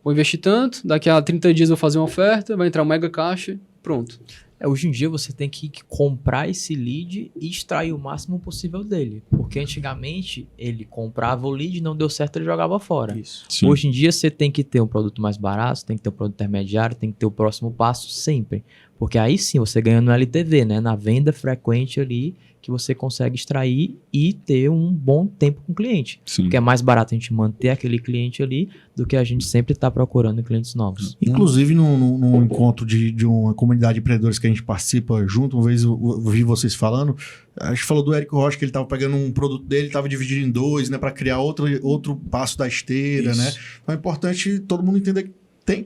vou investir tanto, daqui a 30 dias vou fazer uma oferta, vai entrar um mega caixa, pronto. Hoje em dia você tem que comprar esse lead e extrair o máximo possível dele. Porque antigamente ele comprava o lead, não deu certo, ele jogava fora. Isso. Sim. Hoje em dia você tem que ter um produto mais barato, tem que ter um produto intermediário, tem que ter o próximo passo sempre. Porque aí sim você ganha no LTV, né? Na venda frequente ali, que você consegue extrair e ter um bom tempo com o cliente. Sim. Porque é mais barato a gente manter aquele cliente ali do que a gente sempre estar procurando clientes novos. Inclusive, num encontro de uma comunidade de empreendedores que a gente participa junto, uma vez eu vi vocês falando, a gente falou do Érico Rocha, que ele estava pegando um produto dele, estava dividindo em dois, né, para criar outro passo da esteira, Isso. né? Então é importante todo mundo entender que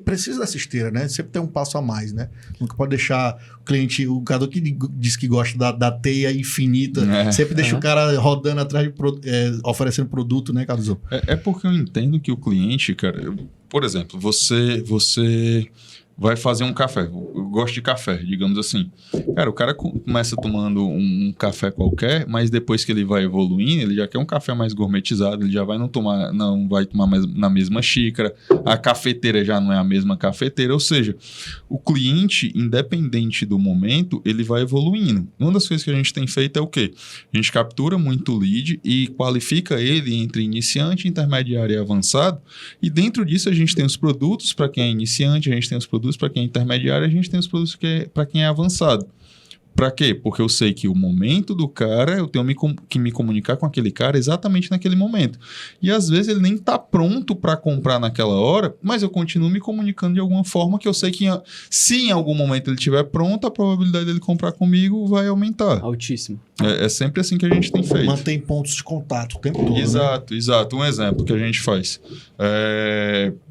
precisa dessa esteira, né? Sempre tem um passo a mais, né? Nunca pode deixar o cliente, o cara que diz que gosta da teia infinita, sempre deixa o cara rodando atrás, oferecendo produto, né, Carlos? É porque eu entendo que o cliente, cara, por exemplo, você vai fazer um café. Eu gosto de café, digamos assim. Cara, o cara começa tomando um café qualquer, mas depois que ele vai evoluindo, ele já quer um café mais gourmetizado, ele já não vai tomar mais na mesma xícara, a cafeteira já não é a mesma cafeteira, ou seja, o cliente, independente do momento, ele vai evoluindo. Uma das coisas que a gente tem feito é o quê? A gente captura muito lead e qualifica ele entre iniciante, intermediário e avançado, e dentro disso a gente tem os produtos para quem é iniciante, a gente tem os produtos para quem é intermediário, a gente tem os produtos para quem é avançado. Para quê? Porque eu sei que o momento do cara, eu tenho que me comunicar com aquele cara exatamente naquele momento. E às vezes ele nem está pronto para comprar naquela hora, mas eu continuo me comunicando de alguma forma que eu sei que se em algum momento ele estiver pronto, a probabilidade dele comprar comigo vai aumentar. Altíssimo. É sempre assim que a gente tem feito. Mantém pontos de contato o tempo todo. Exato, né? exato. Um exemplo que a gente faz.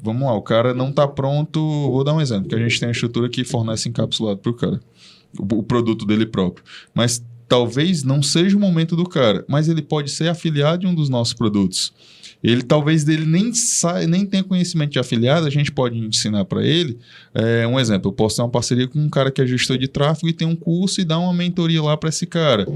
Vamos lá, o cara não está pronto. Vou dar um exemplo, que a gente tem uma estrutura que fornece encapsulado para o cara. O produto dele próprio. Mas talvez não seja o momento do cara, mas ele pode ser afiliado de um dos nossos produtos. Talvez dele nem tenha conhecimento de afiliado, a gente pode ensinar para ele. Um exemplo, eu posso ter uma parceria com um cara que é gestor de tráfego e tem um curso e dar uma mentoria lá para esse cara.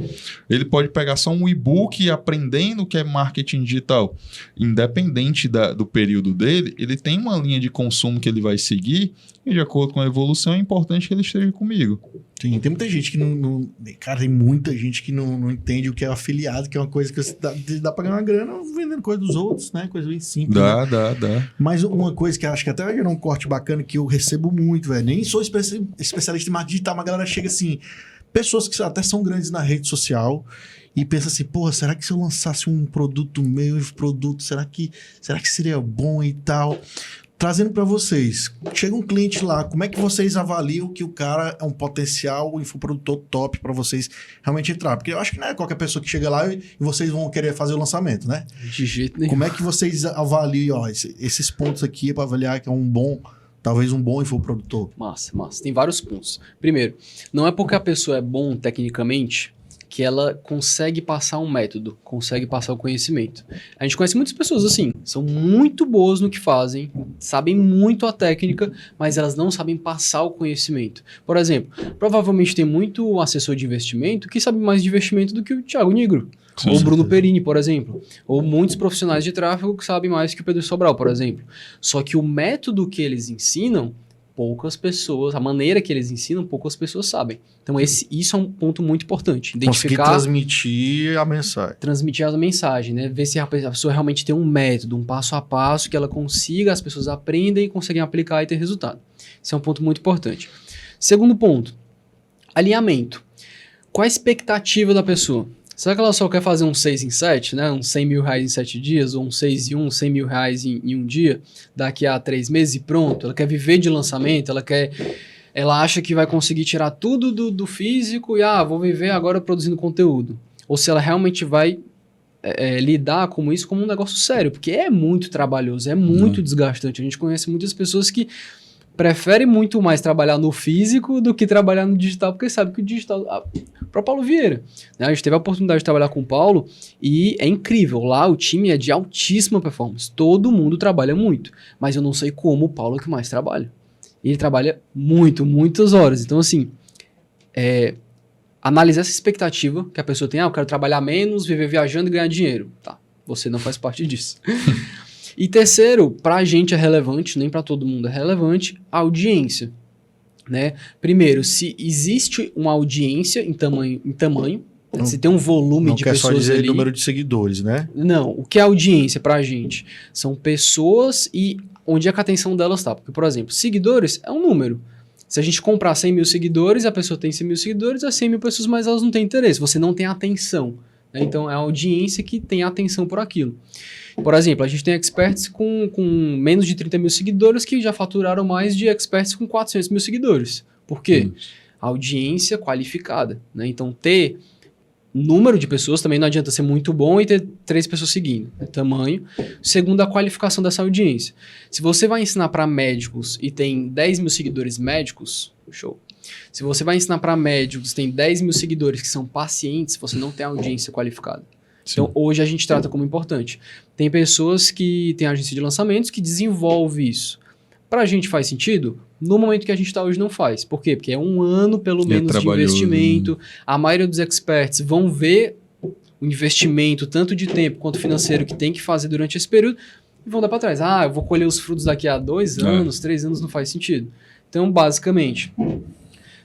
Ele pode pegar só um e-book e aprendendo o que é marketing digital. Independente do período dele, ele tem uma linha de consumo que ele vai seguir e de acordo com a evolução é importante que ele esteja comigo. Sim, tem muita gente que não... Cara, tem muita gente que não entende o que é afiliado, que é uma coisa que você dá pra ganhar uma grana vendendo coisa dos outros, né? Coisa bem simples. Dá. Mas uma coisa que eu acho que até vai gerar um corte bacana, que eu recebo muito, velho. Nem sou especialista em marketing digital, mas a galera chega assim... Pessoas que até são grandes na rede social e pensam assim, porra, será que se eu lançasse um produto meu, será que seria bom e tal? Trazendo para vocês, chega um cliente lá, como é que vocês avaliam que o cara é um potencial infoprodutor top para vocês realmente entrar? Porque eu acho que não é qualquer pessoa que chega lá e vocês vão querer fazer o lançamento, né? De jeito nenhum. Como é que vocês avaliam, esses pontos aqui para avaliar que é talvez um bom infoprodutor? Massa. Tem vários pontos. Primeiro, não é porque a pessoa é bom tecnicamente que ela consegue passar um método, consegue passar o conhecimento. A gente conhece muitas pessoas assim, são muito boas no que fazem, sabem muito a técnica, mas elas não sabem passar o conhecimento. Por exemplo, provavelmente tem muito assessor de investimento que sabe mais de investimento do que o Thiago Nigro. Sim, ou o Bruno certeza. Perini, por exemplo. Ou muitos profissionais de tráfego que sabem mais que o Pedro Sobral, por exemplo. Só que o método que eles ensinam, poucas pessoas, a maneira que eles ensinam, poucas pessoas sabem. Então isso é um ponto muito importante. Conseguir Identificar, transmitir a mensagem. transmitir a mensagem, né? Ver se a pessoa realmente tem um método, um passo a passo que ela consiga, as pessoas aprendem, conseguem aplicar e ter resultado. Isso é um ponto muito importante. Segundo ponto, alinhamento. Qual a expectativa da pessoa? Será que ela só quer fazer um 6 em 7, né? Um 100 mil reais em 7 dias, ou um 6 em 1, 100 mil reais em um dia, daqui a 3 meses e pronto? Ela quer viver de lançamento, ela acha que vai conseguir tirar tudo do físico e, vou viver agora produzindo conteúdo. Ou se ela realmente vai lidar com isso como um negócio sério, porque é muito trabalhoso, é muito desgastante. A gente conhece muitas pessoas que preferem muito mais trabalhar no físico do que trabalhar no digital, porque sabe que o digital... Para Paulo Vieira, né? A gente teve a oportunidade de trabalhar com o Paulo e é incrível. Lá o time é de altíssima performance. Todo mundo trabalha muito, mas eu não sei como o Paulo é que mais trabalha. Ele trabalha muitas horas. Então, assim, analisar essa expectativa que a pessoa tem. Eu quero trabalhar menos, viver viajando e ganhar dinheiro. Tá, você não faz parte disso. E terceiro, pra gente é relevante, nem pra todo mundo é relevante, a audiência. né? Primeiro, se existe uma audiência em tamanho, se tem um volume Não de quer pessoas só dizer ali. número de seguidores, né? Não, o que é audiência pra gente? São pessoas e onde é que a atenção delas tá. Porque, por exemplo, seguidores é um número. Se a gente comprar 100 mil seguidores, a pessoa tem 100 mil seguidores, é 100 mil pessoas, mas elas não têm interesse. Você não tem atenção, né? Então, é a audiência que tem atenção por aquilo. Por exemplo, a gente tem experts com menos de 30 mil seguidores que já faturaram mais de experts com 400 mil seguidores. Por quê? Audiência qualificada, né? Então, ter número de pessoas também não adianta ser muito bom e ter 3 pessoas seguindo. Né? Tamanho. Segundo, a qualificação dessa audiência. Se você vai ensinar para médicos e tem 10 mil seguidores médicos, show. Se você vai ensinar para médicos e tem 10 mil seguidores que são pacientes, você não tem audiência qualificada. Então, hoje a gente trata como importante. Tem pessoas que têm agência de lançamentos que desenvolve isso. Para a gente faz sentido? No momento que a gente está hoje não faz. Por quê? Porque é 1 ano, pelo menos, de investimento. A maioria dos experts vão ver o investimento, tanto de tempo quanto financeiro, que tem que fazer durante esse período, e vão dar para trás. Eu vou colher os frutos daqui a 2 anos, 3 anos, não faz sentido. Então, basicamente,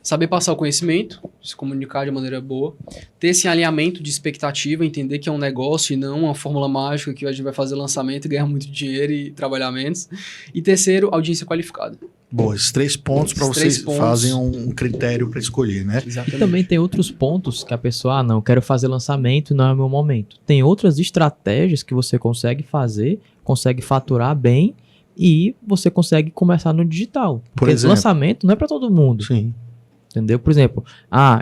saber passar o conhecimento, se comunicar de maneira boa, ter esse alinhamento de expectativa, entender que é um negócio e não uma fórmula mágica que a gente vai fazer lançamento e ganhar muito dinheiro e trabalhar menos. E terceiro, audiência qualificada. Boa, esses 3 pontos para vocês fazem um critério para escolher, né? Exatamente. E também tem outros pontos que a pessoa, não, quero fazer lançamento, não é o meu momento. Tem outras estratégias que você consegue fazer, consegue faturar bem e você consegue começar no digital. Porque lançamento não é para todo mundo. Sim. Entendeu? Por exemplo,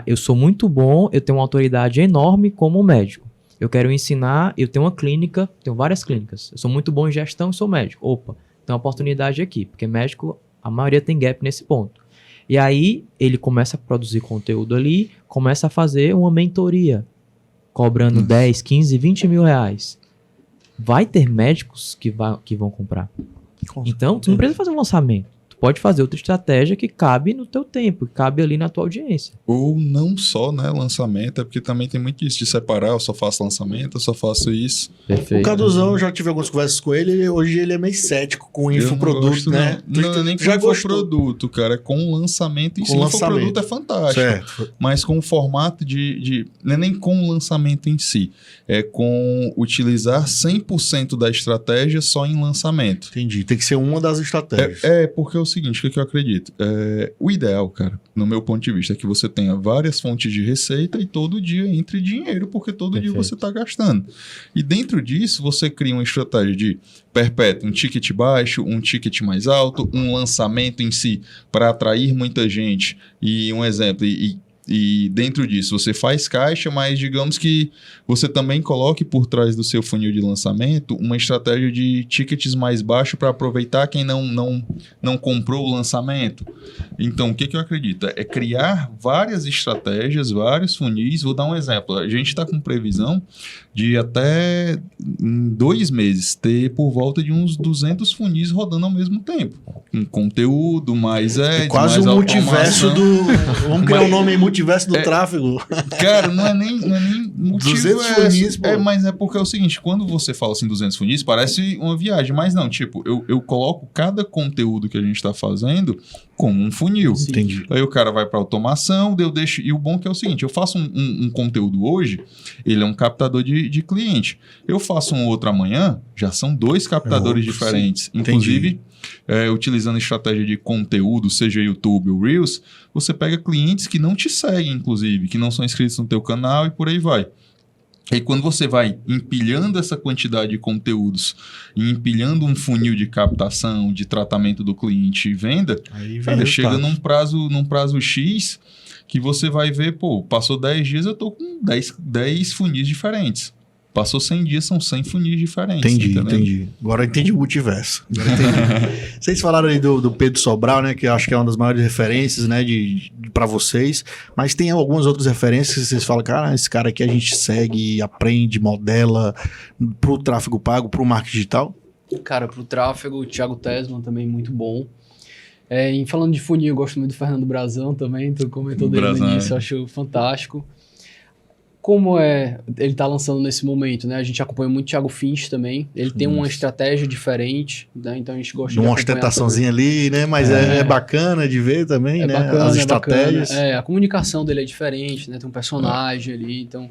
eu sou muito bom, eu tenho uma autoridade enorme como médico. Eu quero ensinar, eu tenho uma clínica, tenho várias clínicas. Eu sou muito bom em gestão e sou médico. Opa, tem uma oportunidade aqui, porque médico, a maioria tem gap nesse ponto. E aí, ele começa a produzir conteúdo ali, começa a fazer uma mentoria, cobrando 10, 15, 20 mil reais. Vai ter médicos que vão comprar. Então, tu não precisa fazer um lançamento. Pode fazer outra estratégia que cabe no teu tempo, que cabe ali na tua audiência. Ou não só, né, lançamento, é porque também tem muito isso de separar, eu só faço lançamento, eu só faço isso. Perfeito. O Caduzão, eu já tive algumas conversas com ele, hoje ele é meio cético com infoproduto, né? Não é nem com infoproduto, cara, é com o lançamento em si. O infoproduto é fantástico, certo. Mas com o formato não é nem com o lançamento em si, é com utilizar 100% da estratégia só em lançamento. Entendi, tem que ser uma das estratégias. Porque é o seguinte, o que eu acredito? O ideal, cara, no meu ponto de vista, é que você tenha várias fontes de receita e todo dia entre dinheiro, porque todo dia você está gastando. E dentro disso, você cria uma estratégia de perpétuo, um ticket baixo, um ticket mais alto, um lançamento em si para atrair muita gente. E um exemplo, e dentro disso você faz caixa, mas digamos que você também coloque por trás do seu funil de lançamento uma estratégia de tickets mais baixos para aproveitar quem não comprou o lançamento. Então, o que eu acredito? É criar várias estratégias, vários funis. Vou dar um exemplo. A gente está com previsão de até em 2 meses ter por volta de uns 200 funis rodando ao mesmo tempo. Com conteúdo, mais quase mais o multiverso do... Vamos criar um nome aí, multiverso do tráfego. Cara, não é nem multiverso. 200 funis, pô. Mas é porque é o seguinte, quando você fala assim 200 funis, parece uma viagem. Mas não, tipo, eu coloco cada conteúdo que a gente está fazendo como um funil. Entendi. Aí o cara vai para automação, eu deixo... E o bom que é o seguinte, eu faço um conteúdo hoje, ele é um captador de cliente. Eu faço um outro amanhã, já são 2 captadores diferentes. Sim. Inclusive, utilizando estratégia de conteúdo, seja YouTube ou Reels, você pega clientes que não te seguem, inclusive, que não são inscritos no teu canal e por aí vai. E quando você vai empilhando essa quantidade de conteúdos e empilhando um funil de captação, de tratamento do cliente e venda, cara, chega num prazo X que você vai ver, passou 10 dias, eu tô com 10 funis diferentes. Passou 100 dias, são 100 funis diferentes. Entendi. Agora eu entendi o multiverso. Vocês falaram aí do Pedro Sobral, né? Que eu acho que é uma das maiores referências, né? Para vocês. Mas tem algumas outras referências que vocês falam, cara, esse cara aqui a gente segue, aprende, modela pro tráfego pago, pro marketing digital? Cara, pro tráfego, o Thiago Tesman também muito bom. E falando de funil, eu gosto muito do Fernando Brazão também. Tu comentou dele no início, eu acho fantástico. como ele tá lançando nesse momento, né? A gente acompanha muito o Thiago Finch também. Ele tem uma estratégia diferente, né? Então a gente gosta de Uma acompanhar ostentaçãozinha ali, né? Mas é bacana de ver também, né? bacana, As é estratégias. bacana. A comunicação dele é diferente, né? Tem um personagem ali, então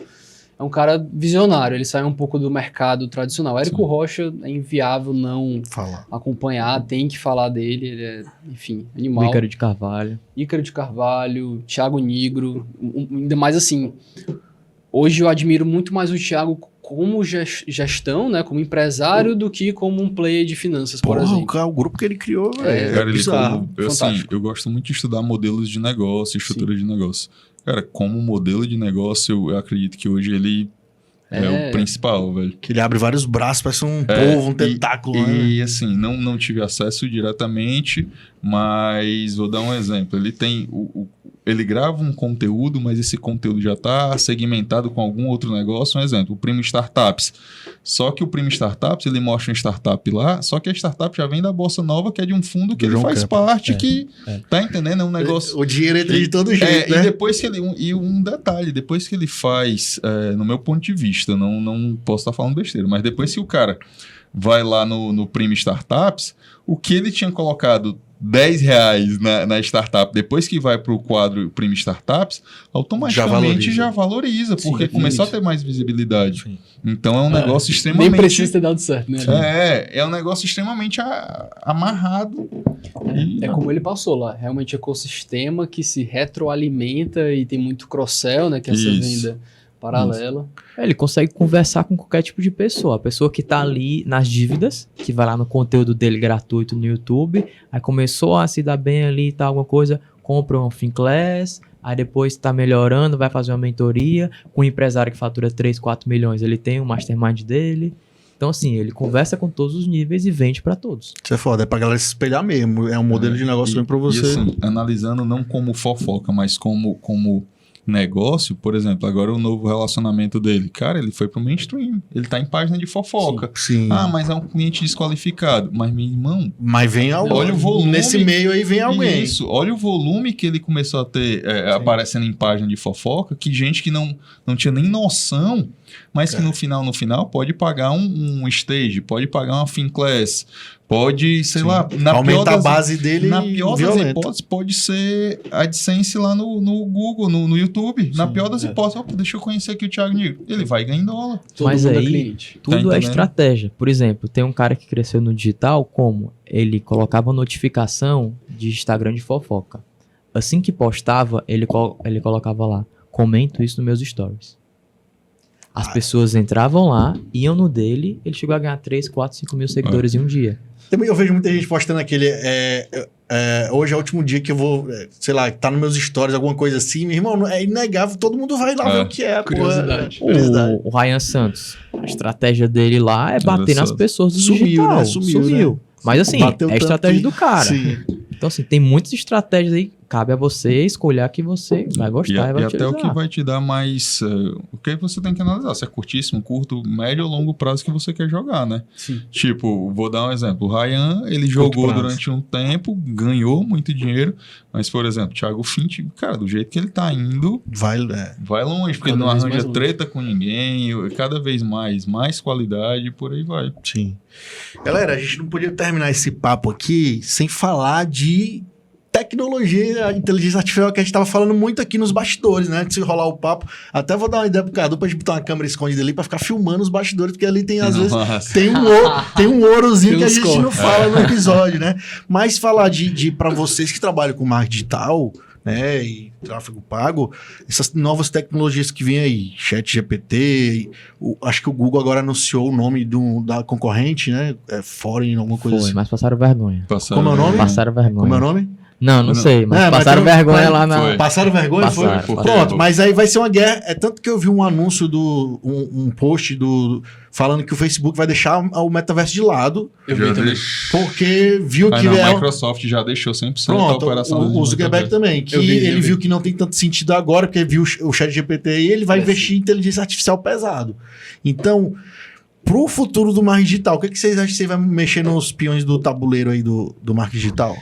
é um cara visionário. Ele sai um pouco do mercado tradicional. Érico Rocha é inviável não Fala. acompanhar, tem que falar dele. Ele é, enfim, animal. Ícaro de Carvalho. Ícaro de Carvalho, Thiago Nigro, ainda mais assim. Hoje eu admiro muito mais o Thiago como gestão, né, como empresário, do que como um player de finanças, por exemplo. O grupo que ele criou, velho. Cara, ele bizarro. eu gosto muito de estudar modelos de negócio, estrutura de negócio. Cara, como modelo de negócio, eu acredito que hoje ele é o principal, velho. Que ele abre vários braços, parece um polvo, um tentáculo, né? E assim, não tive acesso diretamente, mas vou dar um exemplo. Ele tem ele grava um conteúdo, mas esse conteúdo já está segmentado com algum outro negócio. Um exemplo, o Primo Startups. Só que o Primo Startups, ele mostra uma startup lá, só que a startup já vem da Bolsa Nova, que é de um fundo que ele faz parte, tá entendendo? É um negócio... O dinheiro entra de todo jeito, né? E depois que ele... E um detalhe, depois que ele faz, no meu ponto de vista, não posso estar falando besteira, mas depois que o cara vai lá no Primo Startups, o que ele tinha colocado R$10 na startup, depois que vai para o quadro Primo Startups, automaticamente já valoriza, porque começou a ter mais visibilidade. Sim. Então é um negócio extremamente... Nem precisa ter dado certo, né? É um negócio extremamente amarrado. É como ele passou lá, realmente ecossistema que se retroalimenta e tem muito cross-sell, né? Que é essa venda paralela. Ele consegue conversar com qualquer tipo de pessoa. A pessoa que tá ali nas dívidas, que vai lá no conteúdo dele gratuito no YouTube, aí começou a se dar bem ali e tal, alguma coisa, compra um Finclass, aí depois tá melhorando, vai fazer uma mentoria, com um empresário que fatura 3, 4 milhões, ele tem um mastermind dele. Então, assim, ele conversa com todos os níveis e vende para todos. Isso é foda, é pra galera se espelhar mesmo. É um modelo de negócio mesmo pra você. E assim, analisando não como fofoca, mas como negócio, por exemplo, agora o novo relacionamento dele, cara, ele foi pro mainstream, ele tá em página de fofoca. Sim. Mas é um cliente desqualificado. Mas, meu irmão... Mas vem alguém. Olha o volume... Nesse meio aí vem alguém. Isso, olha o volume que ele começou a ter aparecendo em página de fofoca, que gente que não tinha nem noção, mas que no final pode pagar um stage, pode pagar uma Finclass, pode, sei lá... Aumentar a base dele. Na pior das hipóteses, pode ser AdSense lá no Google, no YouTube. Na pior das hipóteses, deixa eu conhecer aqui o Thiago Nigro. Ele vai ganhar em dólar. Mas aí, tudo é estratégia. Por exemplo, tem um cara que cresceu no digital, como ele colocava notificação de Instagram de fofoca. Assim que postava, ele colocava lá, comento isso nos meus stories. As pessoas entravam lá, iam no dele, ele chegou a ganhar 3, 4, 5 mil seguidores em um dia. Também eu vejo muita gente postando aquele... hoje é o último dia que eu vou... sei lá, tá nos meus stories, alguma coisa assim. Meu irmão, é inegável. Todo mundo vai lá ver o que é. Curiosidade. O Ryan Santos, a estratégia dele lá é bater nas pessoas do digital. Né? Sumiu. Né? Mas assim, é a estratégia do cara. Sim. Então assim, tem muitas estratégias aí. Cabe a você escolher a que você vai gostar e vai e utilizar. até o que vai te dar mais... o que você tem que analisar. Se é curtíssimo, curto, médio ou longo prazo que você quer jogar, né? Sim. Tipo, vou dar um exemplo. O Ryan, ele jogou durante um tempo, ganhou muito dinheiro, mas, por exemplo, Thiago Finch, cara, do jeito que ele tá indo... Vai longe, porque ele não arranja treta com ninguém, cada vez mais qualidade e por aí vai. Sim. Galera, a gente não podia terminar esse papo aqui sem falar de... tecnologia, inteligência artificial, que a gente tava falando muito aqui nos bastidores, né? Antes de rolar o papo. Até vou dar uma ideia pro Cadu pra gente botar uma câmera escondida ali pra ficar filmando os bastidores, porque ali tem, às vezes, tem um ourozinho que a gente não fala no episódio, né? Mas falar pra vocês que trabalham com marketing digital, né? E tráfego pago, essas novas tecnologias que vêm aí, ChatGPT, acho que o Google agora anunciou o nome da concorrente, né? Foreign, alguma coisa assim. Mas passaram vergonha. Como é o nome? Passaram vergonha. Como é o nome? Não sei, mas passaram vergonha lá na... Passaram vergonha? Passaram, foi? Pronto, mas aí vai ser uma guerra. É tanto que eu vi um anúncio um post falando que o Facebook vai deixar o metaverso de lado. Eu vi também. Porque viu que... a Microsoft já deixou 100% pronto, da operação. O Zuckerberg também. Que ele viu que não tem tanto sentido agora, porque viu o ChatGPT e ele vai investir em inteligência artificial pesado. Então... Pro futuro do marketing digital, o que vocês acham que você vai mexer nos peões do tabuleiro aí do marketing digital?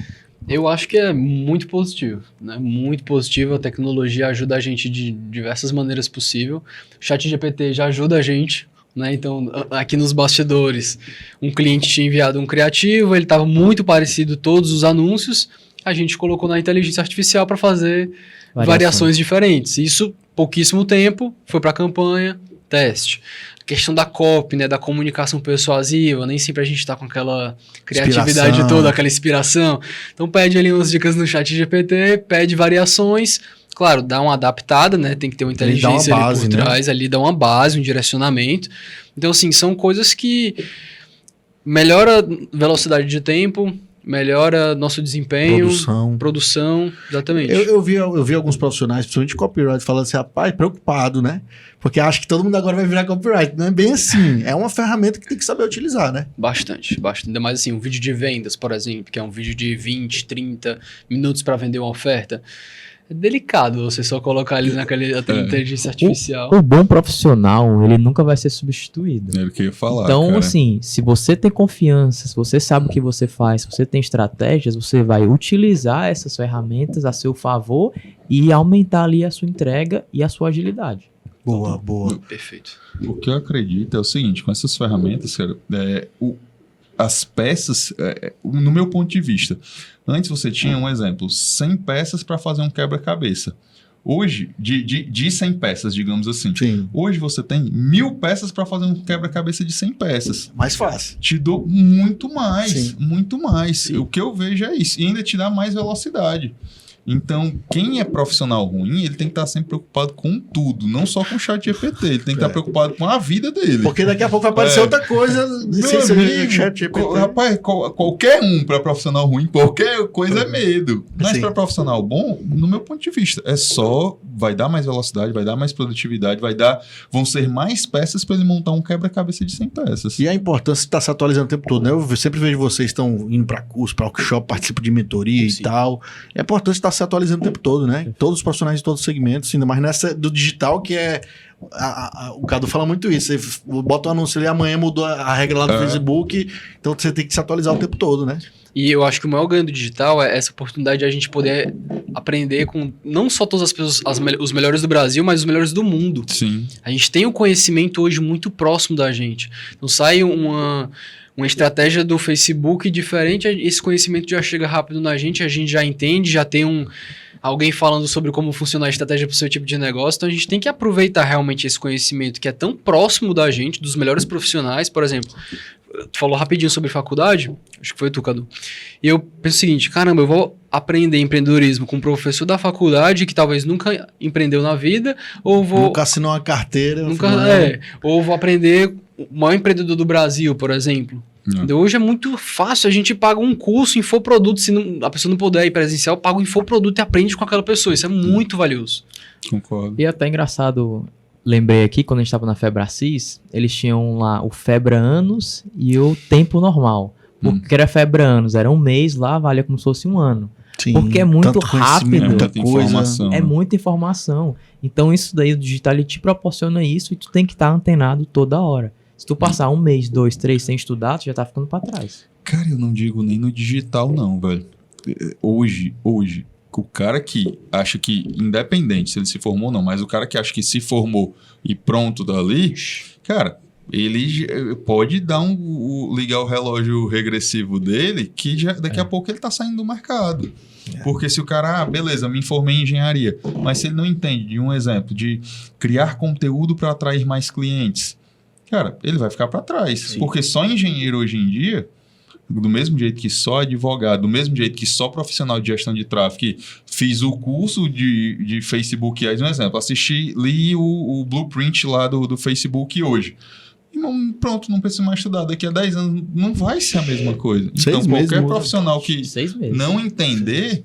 Eu acho que é muito positivo, né? Muito positivo. A tecnologia ajuda a gente de diversas maneiras possíveis. O ChatGPT já ajuda a gente, né? Então, aqui nos bastidores, um cliente tinha enviado um criativo, ele estava muito parecido todos os anúncios, a gente colocou na inteligência artificial para fazer variações diferentes. Isso, pouquíssimo tempo, foi para a campanha, teste. A questão da copy, né, da comunicação persuasiva, nem sempre a gente está com aquela criatividade toda, aquela inspiração. Então, pede ali umas dicas no ChatGPT, pede variações. Claro, dá uma adaptada, né? Tem que ter uma inteligência ali por trás, ali dá uma base, um direcionamento. Então, assim, são coisas que melhora a velocidade de tempo, melhora nosso desempenho, produção, exatamente. Eu vi alguns profissionais, principalmente de copyright, falando assim, rapaz, preocupado, né? Porque acho que todo mundo agora vai virar copyright. Não é bem assim. É uma ferramenta que tem que saber utilizar, né? Bastante. Ainda mais assim, um vídeo de vendas, por exemplo, que é um vídeo de 20, 30 minutos para vender uma oferta. É delicado você só colocar ali naquela inteligência artificial. O bom profissional, ele nunca vai ser substituído. É o que eu ia falar, então, cara. assim, se você tem confiança, se você sabe o que você faz, se você tem estratégias, você vai utilizar essas ferramentas a seu favor e aumentar ali a sua entrega e a sua agilidade. Boa. Perfeito. O que eu acredito é o seguinte, com essas ferramentas, cara, as peças, no meu ponto de vista, antes você tinha, um exemplo, 100 peças para fazer um quebra-cabeça. Hoje, de 100 peças, digamos assim. Sim. Hoje você tem 1000 peças para fazer um quebra-cabeça de 100 peças. Mais fácil. Te dou muito mais, Sim. muito mais. Sim. O que eu vejo é isso. E ainda te dá mais velocidade. Então, quem é profissional ruim, ele tem que estar sempre preocupado com tudo, não só com o ChatGPT, ele tem que estar preocupado com a vida dele. Porque daqui a pouco vai aparecer outra coisa. Rapaz, qualquer um para profissional ruim, qualquer coisa é medo. Mas para profissional bom, no meu ponto de vista, vai dar mais velocidade, vai dar mais produtividade, vão ser mais peças para ele montar um quebra-cabeça de 100 peças. E a importância de estar se atualizando o tempo todo, né? Eu sempre vejo vocês estão indo para curso, para workshop, participam de mentoria e tal. É importante estar se atualizando o tempo todo, né? Todos os profissionais de todos os segmentos, ainda mais nessa do digital, que é... o Cadu fala muito isso. Você bota um anúncio ali, amanhã mudou a regra lá do Facebook, então você tem que se atualizar o tempo todo, né? E eu acho que o maior ganho do digital é essa oportunidade de a gente poder aprender com não só todas as pessoas, os melhores do Brasil, mas os melhores do mundo. Sim. A gente tem o conhecimento hoje muito próximo da gente. Não sai uma estratégia do Facebook diferente, esse conhecimento já chega rápido na gente, a gente já entende, já tem alguém falando sobre como funciona a estratégia para o seu tipo de negócio. Então, a gente tem que aproveitar realmente esse conhecimento que é tão próximo da gente, dos melhores profissionais. Por exemplo, tu falou rapidinho sobre faculdade, acho que foi tu, Cadu. E eu penso o seguinte, caramba, eu vou aprender empreendedorismo com um professor da faculdade que talvez nunca empreendeu na vida, ou vou... Nunca assinou uma carteira. Ou vou aprender o maior empreendedor do Brasil, por exemplo. Então, hoje é muito fácil, a gente paga um curso, infoproduto, se a pessoa não puder ir presencial, paga um infoproduto e aprende com aquela pessoa, isso é muito valioso. Concordo. E até engraçado, lembrei aqui, quando a gente estava na Febracis, eles tinham lá o Febra Anos e o tempo normal. Porque era Febra Anos, era um mês lá, valia como se fosse um ano. Sim, porque é muito rápido, muita informação, é muita informação. Então isso daí, o digital, ele te proporciona isso e tu tem que estar antenado toda hora. Se tu passar 1 mês, 2, 3 sem estudar, tu já tá ficando pra trás. Cara, eu não digo nem no digital não, velho. Hoje, o cara que acha que, independente se ele se formou ou não, mas o cara que acha que se formou e pronto dali, cara, ele pode dar ligar o relógio regressivo dele, que daqui a pouco ele tá saindo do mercado. Porque se o cara, beleza, me informei em engenharia, mas se ele não entende de um exemplo de criar conteúdo para atrair mais clientes, cara, ele vai ficar para trás. Sim. Porque só engenheiro hoje em dia, do mesmo jeito que só advogado, do mesmo jeito que só profissional de gestão de tráfego, fiz o curso de Facebook, aí um exemplo, li o blueprint lá do Facebook hoje. E pronto, não preciso mais estudar. Daqui a 10 anos não vai ser a mesma coisa. Então, qualquer profissional que não entender,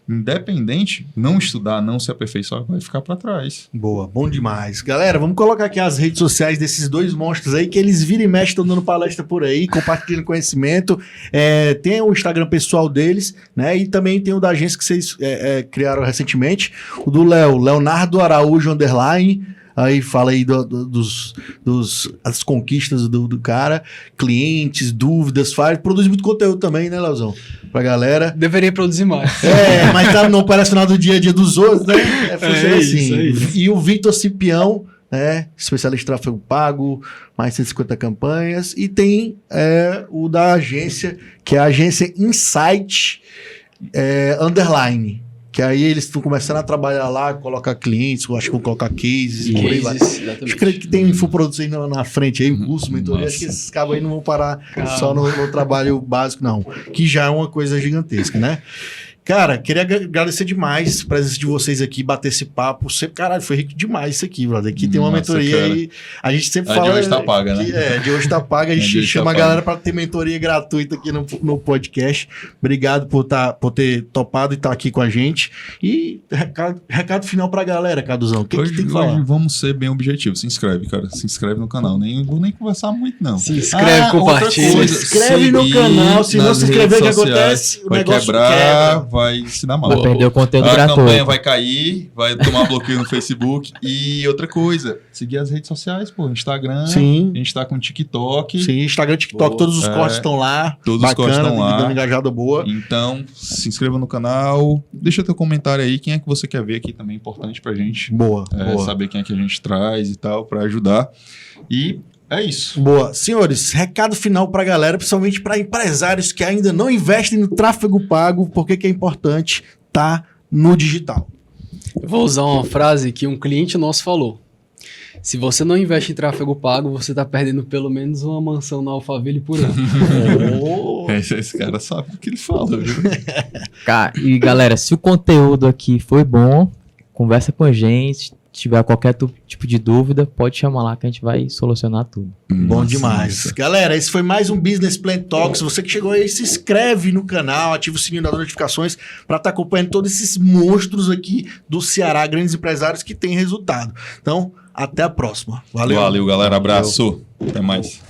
independente, não estudar, não se aperfeiçoar, vai ficar para trás. Boa, bom demais. Galera, vamos colocar aqui as redes sociais desses dois monstros aí, que eles viram e mexem, estão dando palestra por aí, compartilhando conhecimento. Tem o Instagram pessoal deles, né? E também tem o da agência que vocês criaram recentemente, o do Léo, Leonardo Araújo _. Aí fala aí das conquistas do cara, clientes, dúvidas, produz muito conteúdo também, né, Leozão? Pra galera. Deveria produzir mais. Mas não parece final do dia a dia dos outros, né? Funciona assim. Isso. E o Vitor Cipião, né? Especialista em tráfego pago, mais de 150 campanhas. E tem o da agência, que é a agência Insight Underline. Que aí eles estão começando a trabalhar lá, colocar clientes, eu acho que vão colocar cases, por aí vai. Acho que tem infoprodutos aí na frente aí, curso, mentoria, acho que esses cabos aí não vão parar só no trabalho básico, não. Que já é uma coisa gigantesca, né? Cara, queria agradecer demais a presença de vocês aqui, bater esse papo. Caralho, foi rico demais isso aqui, brother. Aqui tem uma mentoria aí. A gente sempre fala. De hoje tá paga, né? De hoje tá paga. A gente chama a galera para ter mentoria gratuita aqui no podcast. Obrigado por ter topado e estar aqui com a gente. E recado final pra galera, Caduzão. O que tem que falar? Hoje vamos ser bem objetivos. Se inscreve, cara. Se inscreve no canal. Não vou nem conversar muito, não. Se inscreve, compartilha. Se inscreve no canal. Se não se inscrever, o que acontece? O vai negócio quebrar. Vai se dar mal. Vai perder o conteúdo gratuito. A campanha vai cair, vai tomar bloqueio no Facebook. E outra coisa, seguir as redes sociais, pô. Instagram. Sim. A gente tá com TikTok. Sim, Instagram, TikTok, todos os cortes estão lá. Todos os cortes estão lá. Dando engajada boa. Então, se inscreva no canal. Deixa teu comentário aí. Quem é que você quer ver aqui também? Importante pra gente. Boa. Saber quem é que a gente traz e tal, pra ajudar. E é isso. Boa. Senhores, recado final pra galera, principalmente para empresários que ainda não investem no tráfego pago, porque que é importante tá no digital. Eu vou usar uma frase que um cliente nosso falou. Se você não investe em tráfego pago, você tá perdendo pelo menos uma mansão na Alphaville por ano. Esse cara sabe o que ele fala, viu? Cara, e galera, se o conteúdo aqui foi bom, conversa com a gente. Se tiver qualquer tipo de dúvida, pode chamar lá que a gente vai solucionar tudo. Bom demais. Galera, esse foi mais um Business Plan Talks. Você que chegou aí, se inscreve no canal, ativa o sininho das notificações para estar acompanhando todos esses monstros aqui do Ceará, grandes empresários que têm resultado. Então, até a próxima. Valeu. Valeu, galera. Abraço. Até mais.